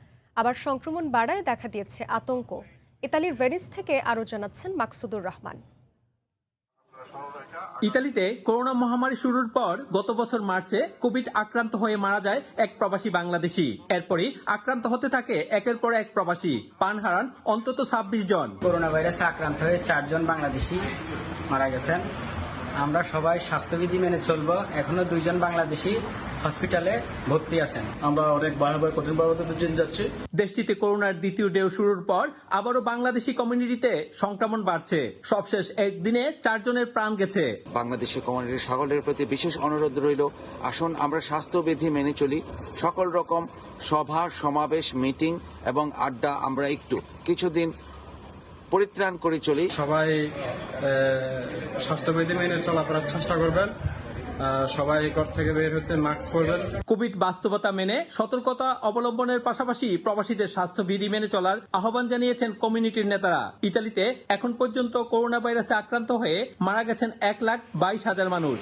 আবার সংক্রমণ বাড়ায় দেখা দিয়েছে আতঙ্ক। ইতালির ভেনিস থেকে আরও জানাচ্ছেন মাকসুদুর রহমান। ইতালিতে করোনা মহামারী শুরুর পর গত বছর মার্চে কোভিড আক্রান্ত হয়ে মারা যায় এক প্রবাসী বাংলাদেশি। এরপরই আক্রান্ত হতে থাকে একের পর এক প্রবাসী। প্রাণ হারান অন্তত 26 জন। করোনা ভাইরাসে আক্রান্ত হয়ে 4 জন বাংলাদেশি মারা গেছেন। আমরা সবাই স্বাস্থ্যবিধি মেনে চলবো। এখনো 2 জন বাংলাদেশি হসপিটালে ভর্তি আছেন। আমরা অনেক ভয়াবহ কঠিন পরিস্থিতির দিন যাচ্ছি। দেশটিতে করোনার দ্বিতীয় ঢেউ শুরুর পর আবারও বাংলাদেশি কমিউনিটিতে সংক্রমণ বাড়ছে। সবশেষ একদিনে 4 জনের প্রাণ গেছে। বাংলাদেশি কমিউনিটির সকলের প্রতি বিশেষ অনুরোধ রইল, আসুন আমরা স্বাস্থ্যবিধি মেনে চলি। সকল রকম সভা, সমাবেশ, মিটিং এবং আড্ডা আমরা একটু কিছুদিন পরিত্রাণ করে চলি। সবাই স্বাস্থ্যবিধি মেনে চলাফেরার চেষ্টা করবেন সবাই ঘর থেকে বের হতে মাস্ক পরবেন। কোভিড বাস্তবতা মেনে সতর্কতা অবলম্বনের পাশাপাশি প্রবাসীদের স্বাস্থ্যবিধি মেনে চলার আহ্বান জানিয়েছেন কমিউনিটির নেতারা। ইতালিতে এখন পর্যন্ত করোনা ভাইরাসে আক্রান্ত হয়ে মারা গেছেন 1,22,000 মানুষ।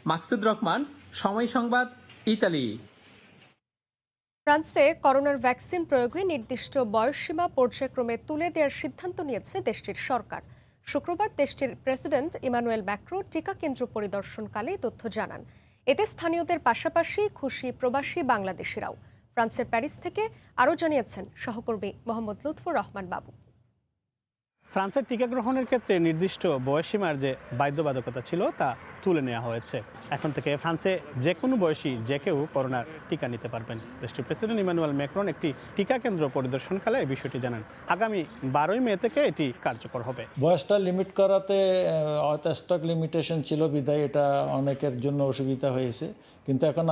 মাকসুদ রহমান, সময় সংবাদ, ইতালি। ফ্রান্সে করোনার ভ্যাকসিন প্রয়োগে নির্দিষ্ট বয়সসীমা পর্যায়ক্রমে তুলে দেওয়ার সিদ্ধান্ত নিয়েছে দেশটির সরকার। শুক্রবার দেশটির প্রেসিডেন্ট ইমানুয়েল ম্যাক্রো টিকা কেন্দ্র পরিদর্শনকালে তথ্য জানান। এতে স্থানীয়দের পাশাপাশি খুশি প্রবাসী বাংলাদেশিরাও। ফ্রান্সের প্যারিস থেকে আরও জানিয়েছেন সহকর্মী মোহাম্মদ লুৎফুর রহমান বাবু। ফ্রান্সের টিকা গ্রহণের ক্ষেত্রে নির্দিষ্ট বয়সসীমার যে বাধ্যবাধকতা ছিল তা তুলে নেওয়া হয়েছে। এখন থেকে ফ্রান্সে যে কোনো বয়সী যে কেউ করোনার টিকা নিতে পারবেন। দেশটির প্রেসিডেন্ট ইমানুয়েল ম্যাক্রন একটি টিকা কেন্দ্র পরিদর্শনকালে এই বিষয়টি জানান। আগামী 12 মে থেকে এটি কার্যকর হবে। বয়সটা লিমিট করাতে হয়তো স্টক লিমিটেশন ছিল বিধায় এটা অনেকের জন্য অসুবিধা হয়েছে, কিন্তু এখন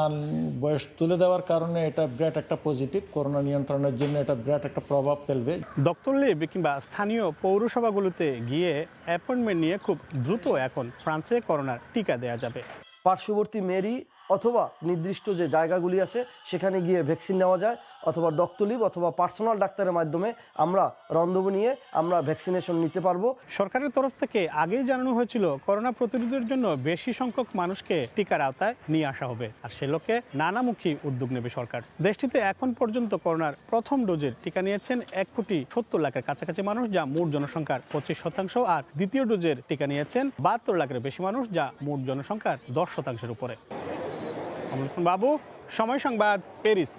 বয়স তুলে দেওয়ার কারণে এটা বিরাট একটা পজিটিভ। করোনা নিয়ন্ত্রণের জন্য এটা বিরাট একটা প্রভাব ফেলবে। ডক্টর লিভ কিংবা স্থানীয় পৌরসভাগুলোতে গিয়ে অ্যাপয়েন্টমেন্ট নিয়ে খুব দ্রুত এখন ফ্রান্সে করোনার টিকা দেওয়া যাবে। পার্শ্ববর্তী মেরি অথবা নির্দিষ্ট যে জায়গাগুলি আছে সেখানে গিয়ে ভ্যাকসিন নেওয়া যায়, অথবা ডক্টরলিভ অথবা পার্সোনাল ডাক্তারের মাধ্যমে আমরা রন্ধব নিয়ে আমরা ভ্যাকসিনেশন নিতে পারবো। সরকারের তরফ থেকে আগেই জানানো হয়েছিল করোনা প্রতিরোধের জন্য বেশি সংখ্যক মানুষকে টিকার আওতায় নিয়ে আসা হবে, আর সে লক্ষ্যে নানামুখী উদ্যোগ নেবে সরকার। দেশটিতে এখন পর্যন্ত করোনার প্রথম ডোজের টিকা নিয়েছেন 1,70,00,000-এর কাছাকাছি মানুষ, যা মোট জনসংখ্যার 25%, আর দ্বিতীয় ডোজের টিকা নিয়েছেন 72 লাখের বেশি মানুষ, যা মোট জনসংখ্যার 10%-এর উপরে। বাবু, সময় সংবাদ, প্যারিস।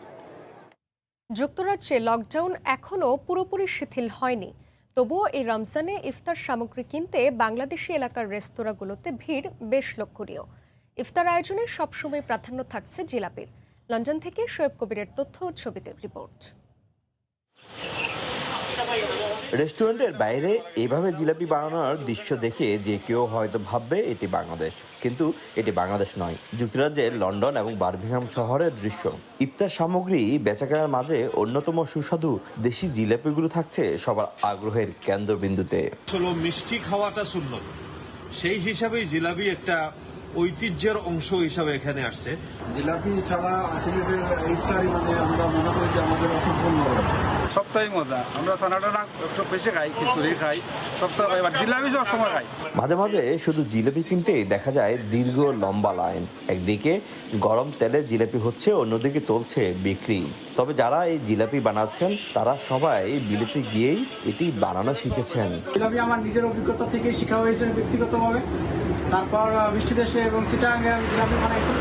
যুক্তরাজ্যে লকডাউন এখনও পুরোপুরি শিথিল হয়নি। তবুও এই রমজানে ইফতার সামগ্রী কিনতে বাংলাদেশি এলাকার রেস্তোরাঁগুলোতে ভিড় বেশ লক্ষণীয়। ইফতার আয়োজনে সবসময় প্রাধান্য থাকছে জিলাপির। লন্ডন থেকে শোয়েব কবিরের তথ্য ও ছবিতে রিপোর্ট। রেস্টুরেন্টের বাইরে এভাবে জিলাপি বানানোর দৃশ্য দেখে যে কেউ হয়তো ভাববে এটি বাংলাদেশ, কিন্তু এটি বাংলাদেশ নয়, যুক্তরাজ্যের লন্ডন এবং বার্মিংহাম শহরের দৃশ্য। ইফতার সামগ্রী বেচাকেনার মাঝে অন্যতম সুস্বাদু দেশি জিলাপিগুলো থাকছে সবার আগ্রহের কেন্দ্রবিন্দুতে। মিষ্টি খাওয়াটা সুন্নত, সেই হিসাবেই জিলাপি একটা ঐতিহ্যের অংশ হিসাবে এখানে আসছে। জিলাপি ছাড়া আসলে ইফতারি মানে আমরা মনে করি যে আমাদের অসম্পূর্ণ। সপ্তাহে মজা, আমরা সানাটা না একটু বেশি খাই, খিচুড়ি খাই, সপ্তাহে খাই, এবার জিলাপি সব সময় খাই। মাঝে মাঝে শুধু জিলাপি কিনতে দেখা যায় দীর্ঘ লম্বা লাইন। একদিকে গরম তেলে জিলাপি হচ্ছে, অন্যদিকে চলছে বিক্রি। তবে যারা এই জিলাপি বানাচ্ছেন তারা সবাই বিলেতে গিয়েই এটি বানানো শিখেছেন। জিলাপি আমার নিজের অভিজ্ঞতা থেকে শেখা হয়েছে ব্যক্তিগতভাবে। তারপর মিষ্টি দেশে এবং চিটাগাঙ্গে আমি জিলাপি বানাইছি,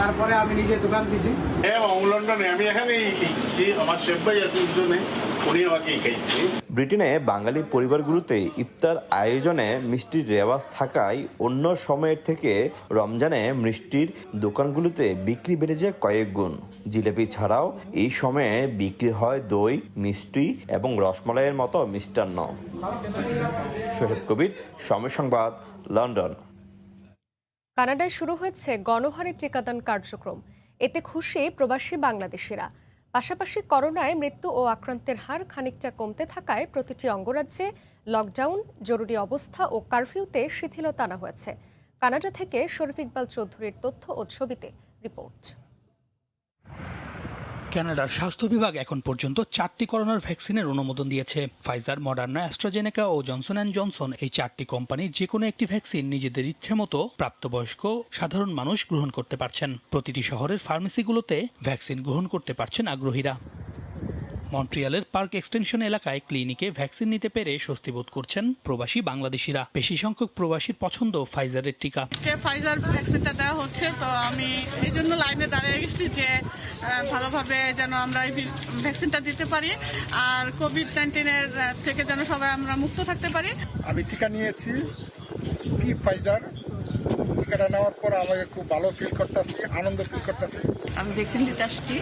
তারপরে আমি নিজে দোকান দিছি। লন্ডনে আমি এখানেই শিখছি, আমার শেফ ভাই আছে দুজনে, উনি আমাকেই খাইছি। ব্রিটেনে বাঙালি পরিবারগুলোতে ইফতার আয়োজনে মিষ্টির রেওয়াজ থাকায় অন্য সময়ের থেকে রমজানে মিষ্টির দোকানগুলোতে বিক্রি বেড়ে যায় কয়েক গুণ। জিলাপি ছাড়াও এই সময়ে বিক্রি হয় দই, মিষ্টি এবং রসমালাইয়ের মতো মিষ্টান্ন। শোয়েব কবির, সময় সংবাদ, লন্ডন। কানাডায় শুরু হয়েছে গণহারে টিকাদান কার্যক্রম। এতে খুশি প্রবাসী বাংলাদেশিরা। পাশাপাশি করোনায় মৃত্যু ও আক্রান্তের হার খানিকটা কমতে থাকায় প্রতিটি অঙ্গরাজ্যে লকডাউন, জরুরি অবস্থা ও কারফিউতে শিথিলতা আনা হয়েছে। কানাডা থেকে শরীফ ইকবাল চৌধুরীর তথ্য ও ছবিতে রিপোর্ট। কানাডার স্বাস্থ্য বিভাগ এখন পর্যন্ত 4টি করোনার ভ্যাকসিনের অনুমোদন দিয়েছে। ফাইজার, মডার্না, অ্যাস্ট্রাজেনেকা ও জনসন অ্যান্ড জনসন, এই 4টি কোম্পানি যে কোনো একটি ভ্যাকসিন নিজেদের ইচ্ছে মতো প্রাপ্তবয়স্ক সাধারণ মানুষ গ্রহণ করতে পারছেন। প্রতিটি শহরের ফার্মেসিগুলোতে ভ্যাকসিন গ্রহণ করতে পারছেন আগ্রহীরা। মন্ট্রিয়ালের পার্ক এক্সটেনশন এলাকায় ক্লিনিকে ভ্যাকসিন নিতে পেরে স্বস্তি বোধ করছেন প্রবাসী বাংলাদেশিরা। বেশি সংখ্যক প্রবাসীর পছন্দ ফাইজারের টিকা। ফাইজার ভ্যাকসিনটা দেওয়া হচ্ছে, তো আমি এই জন্য লাইনে দাঁড়িয়ে গেছি যে ভালোভাবে যেন আমরা এই ভ্যাকসিনটা দিতে পারি, আর কোভিড-19 থেকে যেন সবাই আমরা মুক্ত থাকতে পারি। আমি টিকা নিয়েছি, কি ফাইজার। টিকাটা নেওয়ার পর আমাকে খুব ভালো ফিল করতেছি, আনন্দ ফিল করতেছি। আমি ভ্যাকসিন দিতে আসছি,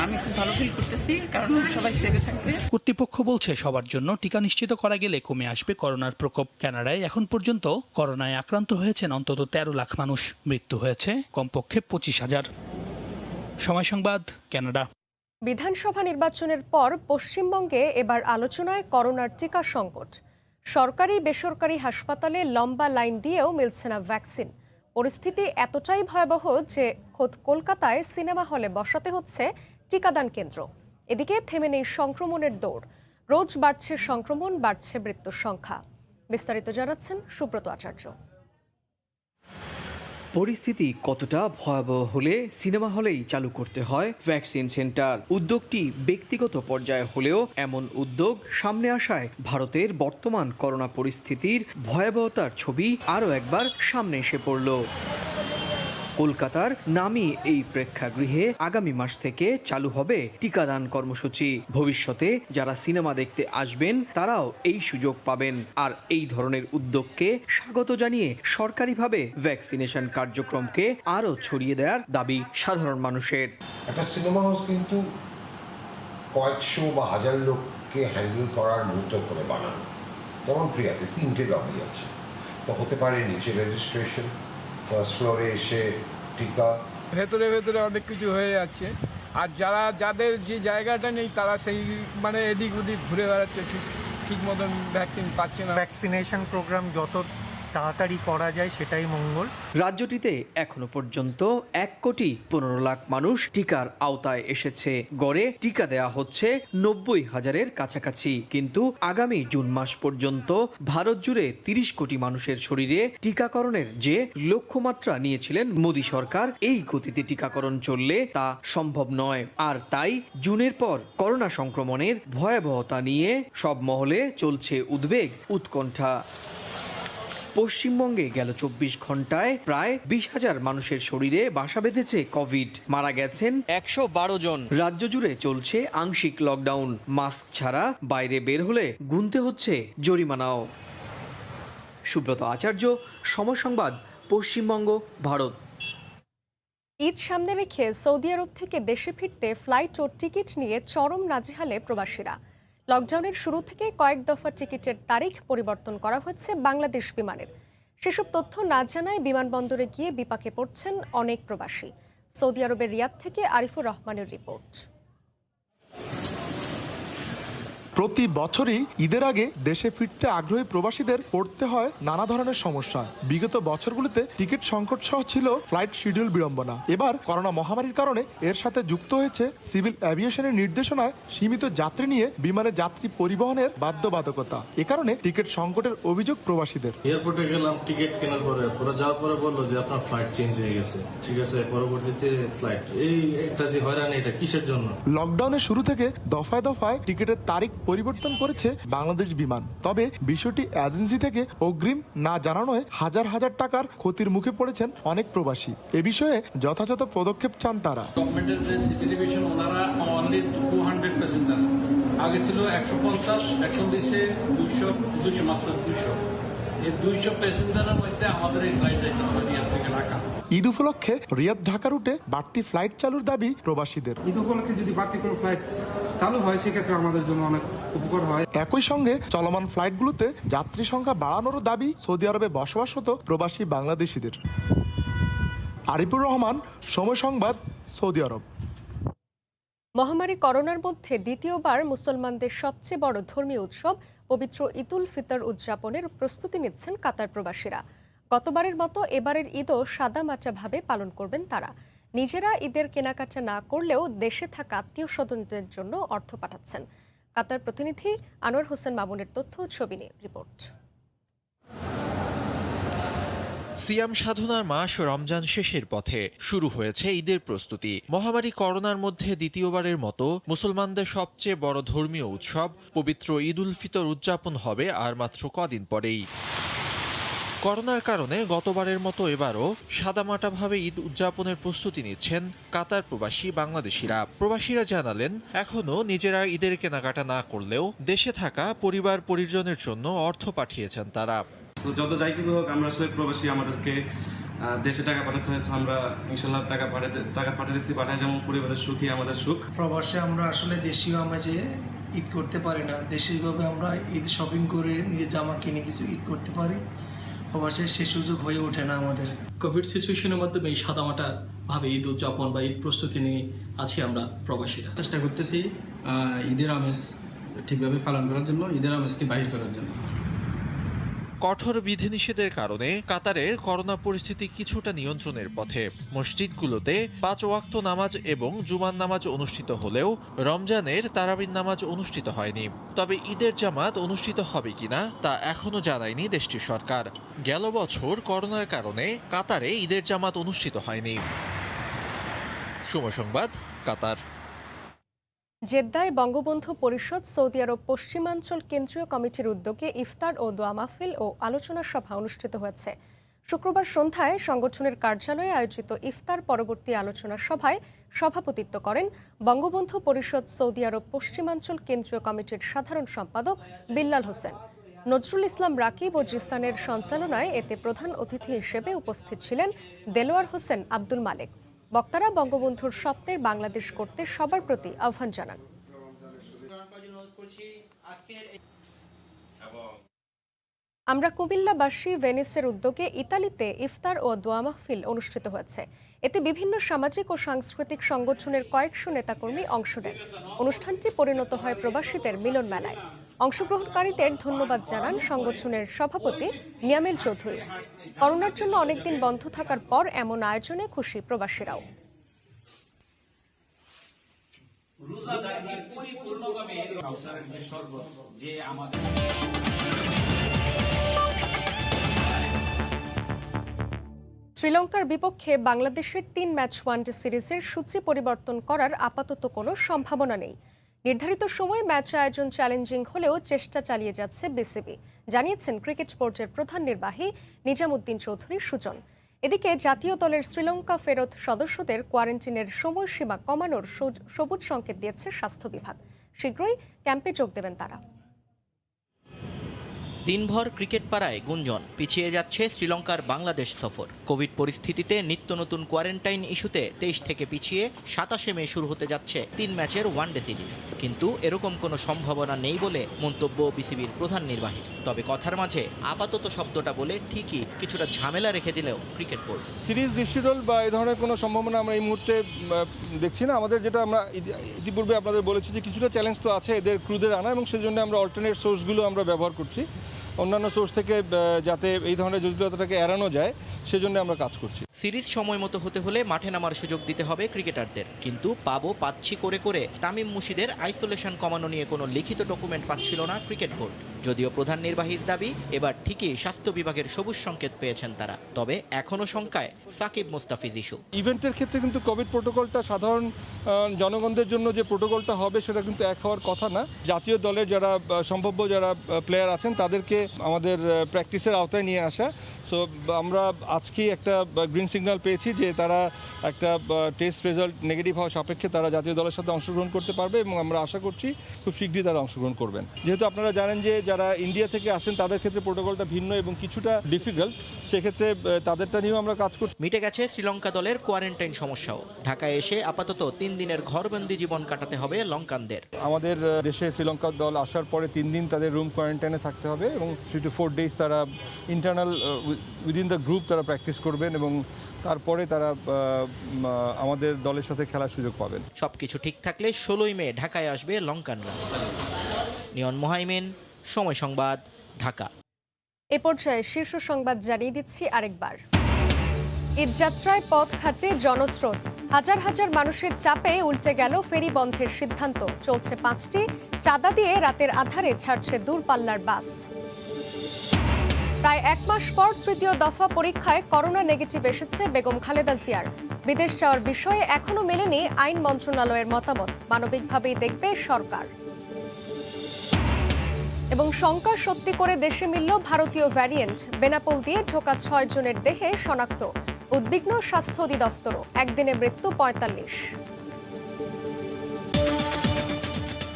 আমি খুব ভালো ফিল করতেছি, কারণ সবাই সেভে থাকবে। কর্তৃপক্ষ বলছে সবার জন্য টিকা নিশ্চিত করা গেলে কমে আসবে করোনার প্রকোপ। কানাডায় এখন পর্যন্ত করোনায় আক্রান্ত হয়েছেন অন্তত 13 লাখ মানুষ, মৃত্যু হয়েছে কমপক্ষে 25,000। সময় সংবাদ, কানাডা। বিধানসভা নির্বাচনের পর পশ্চিমবঙ্গে এবার আলোচনায় করোনার টিকা সংকট। সরকারি বেসরকারি হাসপাতালে লম্বা লাইন দিয়েও মিলছে না ভ্যাকসিন। পরিস্থিতি এতটাই ভয়াবহ যে খোদ কলকাতায় সিনেমা হলে বসাতে হচ্ছে টিকাদান কেন্দ্র। এদিকে থেমে নেই সংক্রমণের দৌড়। রোজ বাড়ছে সংক্রমণ, বাড়ছে মৃত্যুর সংখ্যা। বিস্তারিত জানাচ্ছেন সুব্রত আচার্য। পরিস্থিতি কতটা ভয়াবহ হলে সিনেমা হলেই চালু করতে হয় ভ্যাকসিন সেন্টার। উদ্যোগটি ব্যক্তিগত পর্যায়ে হলেও এমন উদ্যোগ সামনে আসায় ভারতের বর্তমান করোনা পরিস্থিতির ভয়াবহতার ছবি আরও একবার সামনে এসে পড়ল। কলকাতার নামী এই প্রেক্ষাগৃহে আগামী মাস থেকে চালু হবে টিকাদান কর্মসূচি। ভবিষ্যতে যারা সিনেমা দেখতে আসবেন তারাও এই সুযোগ পাবেন। আর এই ধরনের উদ্যোগকে স্বাগত জানিয়ে সরকারিভাবে ভ্যাকসিনেশন কার্যক্রমকে আরও ছড়িয়ে দেওয়ার দাবি সাধারণ মানুষের। একটা সিনেমা হাউস কিন্তু কয়েকশো বা হাজার লোককে হ্যান্ডেল করার মতো করে বানানো। যেমন প্রিয়াতে 3টে লবি আছে, তো হতে পারে নিচে রেজিস্ট্রেশন, ফার্স্ট ফ্লোরে এসে টিকা, ভেতরে ভেতরে অনেক কিছু হয়ে যাচ্ছে। আর যাদের যে জায়গাটা নেই তারা সেই এদিক ওদিক ঘুরে বেড়াচ্ছে, ঠিক মতন ভ্যাকসিন পাচ্ছে না। ভ্যাকসিনেশন প্রোগ্রাম যত তাড়াতাড়ি করা যায় সেটাই মঙ্গল। রাজ্যটিতে এখনো পর্যন্ত 1,15,00,000 মানুষ টিকার আওতায় এসেছে। গড়ে টিকা দেয়া হচ্ছে 90,000-এর কাছাকাছি। কিন্তু আগামী জুন মাস পর্যন্ত ভারত জুড়ে 30 কোটি মানুষের শরীরে টিকাকরণের যে লক্ষ্যমাত্রা নিয়েছিলেন মোদী সরকার, এই গতিতে টিকাকরণ চললে তা সম্ভব নয়। আর তাই জুনের পর করোনা সংক্রমণের ভয়াবহতা নিয়ে সব মহলে চলছে উদ্বেগ, উৎকণ্ঠা। পশ্চিমবঙ্গে গেল 24 ঘন্টায় প্রায় 20,000 মানুষের শরীরে বাসা বেঁধেছে কোভিড। মারা গেছেন 112 জন। রাজ্য জুড়ে চলছে আংশিক লকডাউন। মাস্ক ছাড়া বাইরে বের হলে গুনতে হচ্ছে জরিমানাও। সুব্রত আচার্য, সময় সংবাদ, পশ্চিমবঙ্গ, ভারত। ঈদ সামনে রেখে সৌদি আরব থেকে দেশে ফিরতে ফ্লাইট ও টিকিট নিয়ে চরম নাজেহালে প্রবাসীরা। লকডাউনের শুরু থেকে কয়েক দফা টিকিটের তারিখ পরিবর্তন করা হয়েছে বাংলাদেশ বিমানের। সেসব তথ্য না জানায় বিমানবন্দরে গিয়ে বিপাকে পড়ছেন অনেক প্রবাসী। সৌদি আরবের রিয়াদ থেকে আরিফুর রহমানের রিপোর্ট। প্রতি বছরই ঈদের আগে দেশে ফিরতে আগ্রহী প্রবাসীদের পড়তে হয় নানা ধরনের সমস্যা। বিগত বছরগুলিতে টিকিট সংকট সহ ছিল ফ্লাইট শিডিউল বিড়ম্বনা। এবার করোনা মহামারীর কারণে এর সাথে যুক্ত হয়েছে সিভিল এভিয়েশনের নির্দেশনায় সীমিত যাত্রী নিয়ে বিমানে যাত্রী পরিবহনের বাধ্যবাধকতা। এ কারণে টিকিট সংকটের অভিযোগ প্রবাসীদের। এয়ারপোর্টে গেলাম, টিকিট কেনার পরে পুরো যাওয়ার পরে বললো যে আপনার ফ্লাইট চেঞ্জ হয়ে গেছে। ঠিক আছে, পরবর্তীতে ফ্লাইট এই একটা যে হয়রানি, এটা কিসের জন্য? লকডাউনের শুরু থেকে দফায় দফায় টিকিটের তারিখ পরিবর্তন করেছে বাংলাদেশ বিমান। তবে বিষয়টি এজেন্সি থেকে অগ্রিম না জানানোয় হাজার হাজার টাকার ক্ষতির মুখে পড়েছেন অনেক প্রবাসী। এ বিষয়ে যথাযথ পদক্ষেপ চান তারা। গভর্নমেন্টের যে সিভিল এভিয়েশন, ওনারা অনলি 200 প্যাসেঞ্জার, আগে ছিল 150, এখন দিয়েছে 200, মাত্র 200। এই 200 প্যাসেঞ্জারের মধ্যে আমাদের এই ফ্লাইট যাইতে হবে রিয়াদ থেকে ঢাকা। ঈদ উপলক্ষে রিয়াদ ঢাকা রুটে বাড়তি ফ্লাইট চালুর দাবি প্রবাসীদের। ঈদ উপলক্ষে যদি বাড়তি কোনো ফ্লাইট চালু হয় সেক্ষেত্রে আমাদের জন্য অনেক উপকার হয়। একই সঙ্গে চলমান ফ্লাইটগুলোতে যাত্রী সংখ্যা বাড়ানোরও দাবি সৌদি আরবে বসবাসরত প্রবাসী বাংলাদেশিদের। আরিফুর রহমান, সময় সংবাদ, সৌদি আরব। মহামারী করোনার মধ্যে দ্বিতীয়বার মুসলমানদের সবচেয়ে বড় ধর্মীয় উৎসব পবিত্র ঈদ উল ফিতর উদযাপনের প্রস্তুতি নিচ্ছেন কাতার প্রবাসীরা। গতবারের মতো এবারের ঈদও সাদামাটাভাবে পালন করবেন তারা। নিজেরা ঈদের কেনাকাটা না করলেও দেশে থাকা আত্মীয় স্বজনদের জন্য অর্থ পাঠাচ্ছেন। কাতার প্রতিনিধি আনোয়ার হোসেন মামুনের তথ্য ছবি নিয়ে রিপোর্ট। সিয়াম সাধনার মাস রমজান শেষের পথে শুরু হয়েছে ঈদের প্রস্তুতি। মহামারী করোনার মধ্যে দ্বিতীয়বারের মতো মুসলমানদের সবচেয়ে বড় ধর্মীয় উৎসব পবিত্র ঈদ উল ফিতর উদযাপন হবে আর মাত্র কদিন পরেই। করোনার কারণে গতবারের মতো এবারও সাদামাটাভাবে ঈদ উদযাপনের প্রস্তুতি নিচ্ছেন কাতার প্রবাসী বাংলাদেশিরা। প্রবাসীরা জানালেন, এখনও নিজেরা ঈদের কেনাকাটা না করলেও দেশে থাকা পরিবার পরিজনের জন্য অর্থ পাঠিয়েছেন তারা। যত যাই কিছু হোক, আমরা আসলে প্রবাসী, আমাদেরকে দেশে টাকা পাঠাতে হয়েছে। আমরা ইনশাল্লাহ টাকা পাঠাতেছি, পাঠায় যেমন পরিবারের সুখই আমাদের সুখ। প্রবাসে আমরা আসলে দেশীয় আমেজে ঈদ করতে পারি না। দেশীয়ভাবে আমরা ঈদ শপিং করে নিজের জামা কিনে কিছু ঈদ করতে পারি। প্রবাসে সে সুযোগ হয়ে ওঠে না আমাদের। কোভিড সিচুয়েশনের মাধ্যমে এই সাদামাটা ভাবে ঈদ উদযাপন বা ঈদ প্রস্তুতি নিয়ে আছি আমরা প্রবাসীরা। চেষ্টা করতেছি ঈদের আমেজ ঠিকভাবে পালন করার জন্য, ঈদের আমেজকে বাহির করার জন্য। কঠোর বিধিনিষেধের কারণে কাতারের করোনা পরিস্থিতি কিছুটা নিয়ন্ত্রণের পথে। মসজিদগুলোতে 5 ওয়াক্ত নামাজ এবং জুমার নামাজ অনুষ্ঠিত হলেও রমজানের তারাবির নামাজ অনুষ্ঠিত হয়নি। তবে ঈদের জামাত অনুষ্ঠিত হবে কিনা তা এখনো জানায়নি দেশটির সরকার। গেল বছর করোনার কারণে কাতারে ঈদের জামাত অনুষ্ঠিত হয়নি। সময় সংবাদ, কাতার। জেদ্দায় বঙ্গবন্ধু পরিষদ সৌদি আরব পশ্চিমাঞ্চল কেন্দ্রীয় কমিটির উদ্যোগে ইফতার ও দোয়া মাহফিল ও আলোচনা সভা অনুষ্ঠিত হয়েছে। শুক্রবার সন্ধ্যায় সংগঠনের কার্যালয়ে আয়োজিত ইফতার পরবর্তী আলোচনা সভায় সভাপতিত্ব করেন বঙ্গবন্ধু পরিষদ সৌদি আরব পশ্চিমাঞ্চল কেন্দ্রীয় কমিটির সাধারণ সম্পাদক বিল্লাল হোসেন। নজরুল ইসলাম রাকিব ও জিসানের সঞ্চালনায় এতে প্রধান অতিথি হিসেবে উপস্থিত ছিলেন দেলোয়ার হোসেন আব্দুল মালেক। বক্তারা বঙ্গবন্ধুর স্বপ্নের বাংলাদেশ করতে সবার প্রতি আহ্বান জানান। আমরা কুমিল্লাবাসী ভেনিসের উদ্যোগে ইতালিতে ইফতার ও দোয়া মাহফিল অনুষ্ঠিত হয়েছে। এতে বিভিন্ন সামাজিক ও সাংস্কৃতিক সংগঠনের কয়েকশো নেতাকর্মী অংশ নেন। অনুষ্ঠানটি পরিণত হয় প্রবাসীদের মিলন মেলায়। অংশগ্রহণকারীদের ধন্যবাদ জানান সংগঠনের সভাপতি নিয়ামেল চৌধুরী। করোনার জন্য অনেকদিন বন্ধ থাকার পর এমন আয়োজনে খুশি প্রবাসীরাও। শ্রীলঙ্কার বিপক্ষে বাংলাদেশের 3 ম্যাচ ওয়ানডে সিরিজের সূচি পরিবর্তন করার আপাতত কোনো সম্ভাবনা নেই। নির্ধারিত সময়ে ম্যাচ আয়োজন চ্যালেঞ্জিং হলেও চেষ্টা চালিয়ে যাচ্ছে বিসিবি, জানিয়েছেন ক্রিকেট বোর্ডের প্রধান নির্বাহী নিজামুদ্দিন চৌধুরী সুজন। এদিকে জাতীয় দলের শ্রীলঙ্কা ফেরত সদস্যদের কোয়ারেন্টিনের সময়সীমা কমানোর সবুজ সংকেত দিয়েছে স্বাস্থ্য বিভাগ। শীঘ্রই ক্যাম্পে যোগ দেবেন তারা। দিনভর ক্রিকেট পাড়ায় গুঞ্জন পিছিয়ে যাচ্ছে শ্রীলঙ্কার বাংলাদেশ সফর। কোভিড পরিস্থিতিতে নিত্য নতুন কোয়ারেন্টাইন ইস্যুতে 23 থেকে পিছিয়ে 27 মে শুরু হতে যাচ্ছে 3 ম্যাচের ওয়ানডে সিরিজ। কিন্তু এরকম কোনো সম্ভাবনা নেই বলে মন্তব্য বিসিবির প্রধান নির্বাহী। তবে কথার মাঝে আপাতত শব্দটা বলে ঠিকই কিছুটা ঝামেলা রেখে দিলেও ক্রিকেট বোর্ড সিরিজ রিশিডিউল বা এই ধরনের কোনো সম্ভাবনা আমরা এই মুহূর্তে দেখছি না। আমাদের যেটা আমরা ইতিপূর্বে আপনাদের বলেছি যে কিছুটা চ্যালেঞ্জ তো আছে এদের ক্রুদের আনা, এবং সেজন্য আমরা অল্টারনেট সোর্সগুলো আমরা ব্যবহার করছি। অন্যান্য সোর্স থেকে যাতে এই ধরনের জটিলতাটাকে এড়ানো যায় সেজন্য আমরা কাজ করছি। সিরিজ সময় মতো হতে হলে মাঠে নামার সুযোগ দিতে হবে ক্রিকেটারদের। কিন্তু পাচ্ছি করে তামিম মুশিদের আইসোলেশন কমানো নিয়ে কোনো লিখিত ডকুমেন্ট পাচ্ছিল না ক্রিকেট বোর্ড। যদিও প্রধান নির্বাহীর দাবি এবার ঠিকই স্বাস্থ্য বিভাগের সবুজ সংকেত পেয়েছেন তারা। তবে এখনও শঙ্কায় সাকিব মুস্তাফিজ ইস্যু। ইভেন্টের ক্ষেত্রে কিন্তু কোভিড প্রোটোকলটা সাধারণ জনগণদের জন্য যে প্রোটোকলটা হবে সেটা কিন্তু এক হওয়ার কথা না। জাতীয় দলের যারা সম্ভাব্য যারা প্লেয়ার আছেন তাদেরকে আমাদের প্র্যাকটিসের আওতায় নিয়ে আসা। সো আমরা আজকেই একটা গ্রিন সিগন্যাল পেয়েছি যে তারা একটা টেস্ট রেজাল্ট নেগেটিভ হওয়া সাপেক্ষে তারা জাতীয় দলের সাথে অংশগ্রহণ করতে পারবে, এবং আমরা আশা করছি খুব শীঘ্রই তারা অংশগ্রহণ করবেন। যেহেতু আপনারা জানেন যে যারা ইন্ডিয়া থেকে আসেন তাদের ক্ষেত্রে প্রোটোকলটা ভিন্ন এবং কিছুটা ডিফিকাল্ট, সেক্ষেত্রে তাদেরটা নিয়েও আমরা কাজ করছি। মিটে গেছে শ্রীলঙ্কা দলের কোয়ারেন্টাইন সমস্যাও। ঢাকায় এসে আপাতত 3 দিনের ঘরবন্দি জীবন কাটাতে হবে লঙ্কানদের। আমাদের দেশে শ্রীলঙ্কার দল আসার পরে 3 দিন তাদের রুম কোয়ারেন্টাইনে থাকতে হবে, এবং 3 to 4 days তারা ইন্টারনাল উইদিন দ্য গ্রুপ তারা প্র্যাকটিস করবেন, এবং তারপরে তারা আমাদের দলের সাথে খেলার সুযোগ পাবেন। সবকিছু ঠিক থাকলে 16 মে ঢাকায় আসবে লঙ্কানরা। নিয়ন মোহাইমিন, সময় সংবাদ, ঢাকা। এ পর্যায়ে শীর্ষ সংবাদ জানিয়ে দিচ্ছি আরেকবার। ঈদযাত্রায় পথ ঘাটে জনস্রোত, হাজার হাজার মানুষের চাপে উল্টে গেল ফেরি বন্ধের সিদ্ধান্ত। চলছে 5টি, চাঁদা দিয়ে রাতের আধারে ছাড়ছে দূরপাল্লার বাস। প্রায় 1 মাস পর তৃতীয় দফা পরীক্ষায় করোনা নেগেটিভ এসেছে বেগম খালেদা জিয়ার। বিদেশ যাওয়ার বিষয়ে এখনো মেলেনি আইন মন্ত্রণালয়ের মতামত, মানবিকভাবেই দেখবে সরকার। এবং শঙ্কা সত্যি করে দেশে মিলল ভারতীয় ভ্যারিয়েন্ট, বেনাপোল দিয়ে ঢোকা 6 জনের দেহে শনাক্ত। উদ্বিগ্ন স্বাস্থ্য অধিদপ্তরও, একদিনে মৃত্যু 45।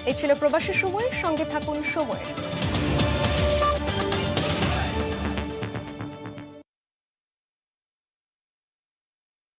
এই ছিল প্রবাসী সময়, সঙ্গে থাকুন সময়ের।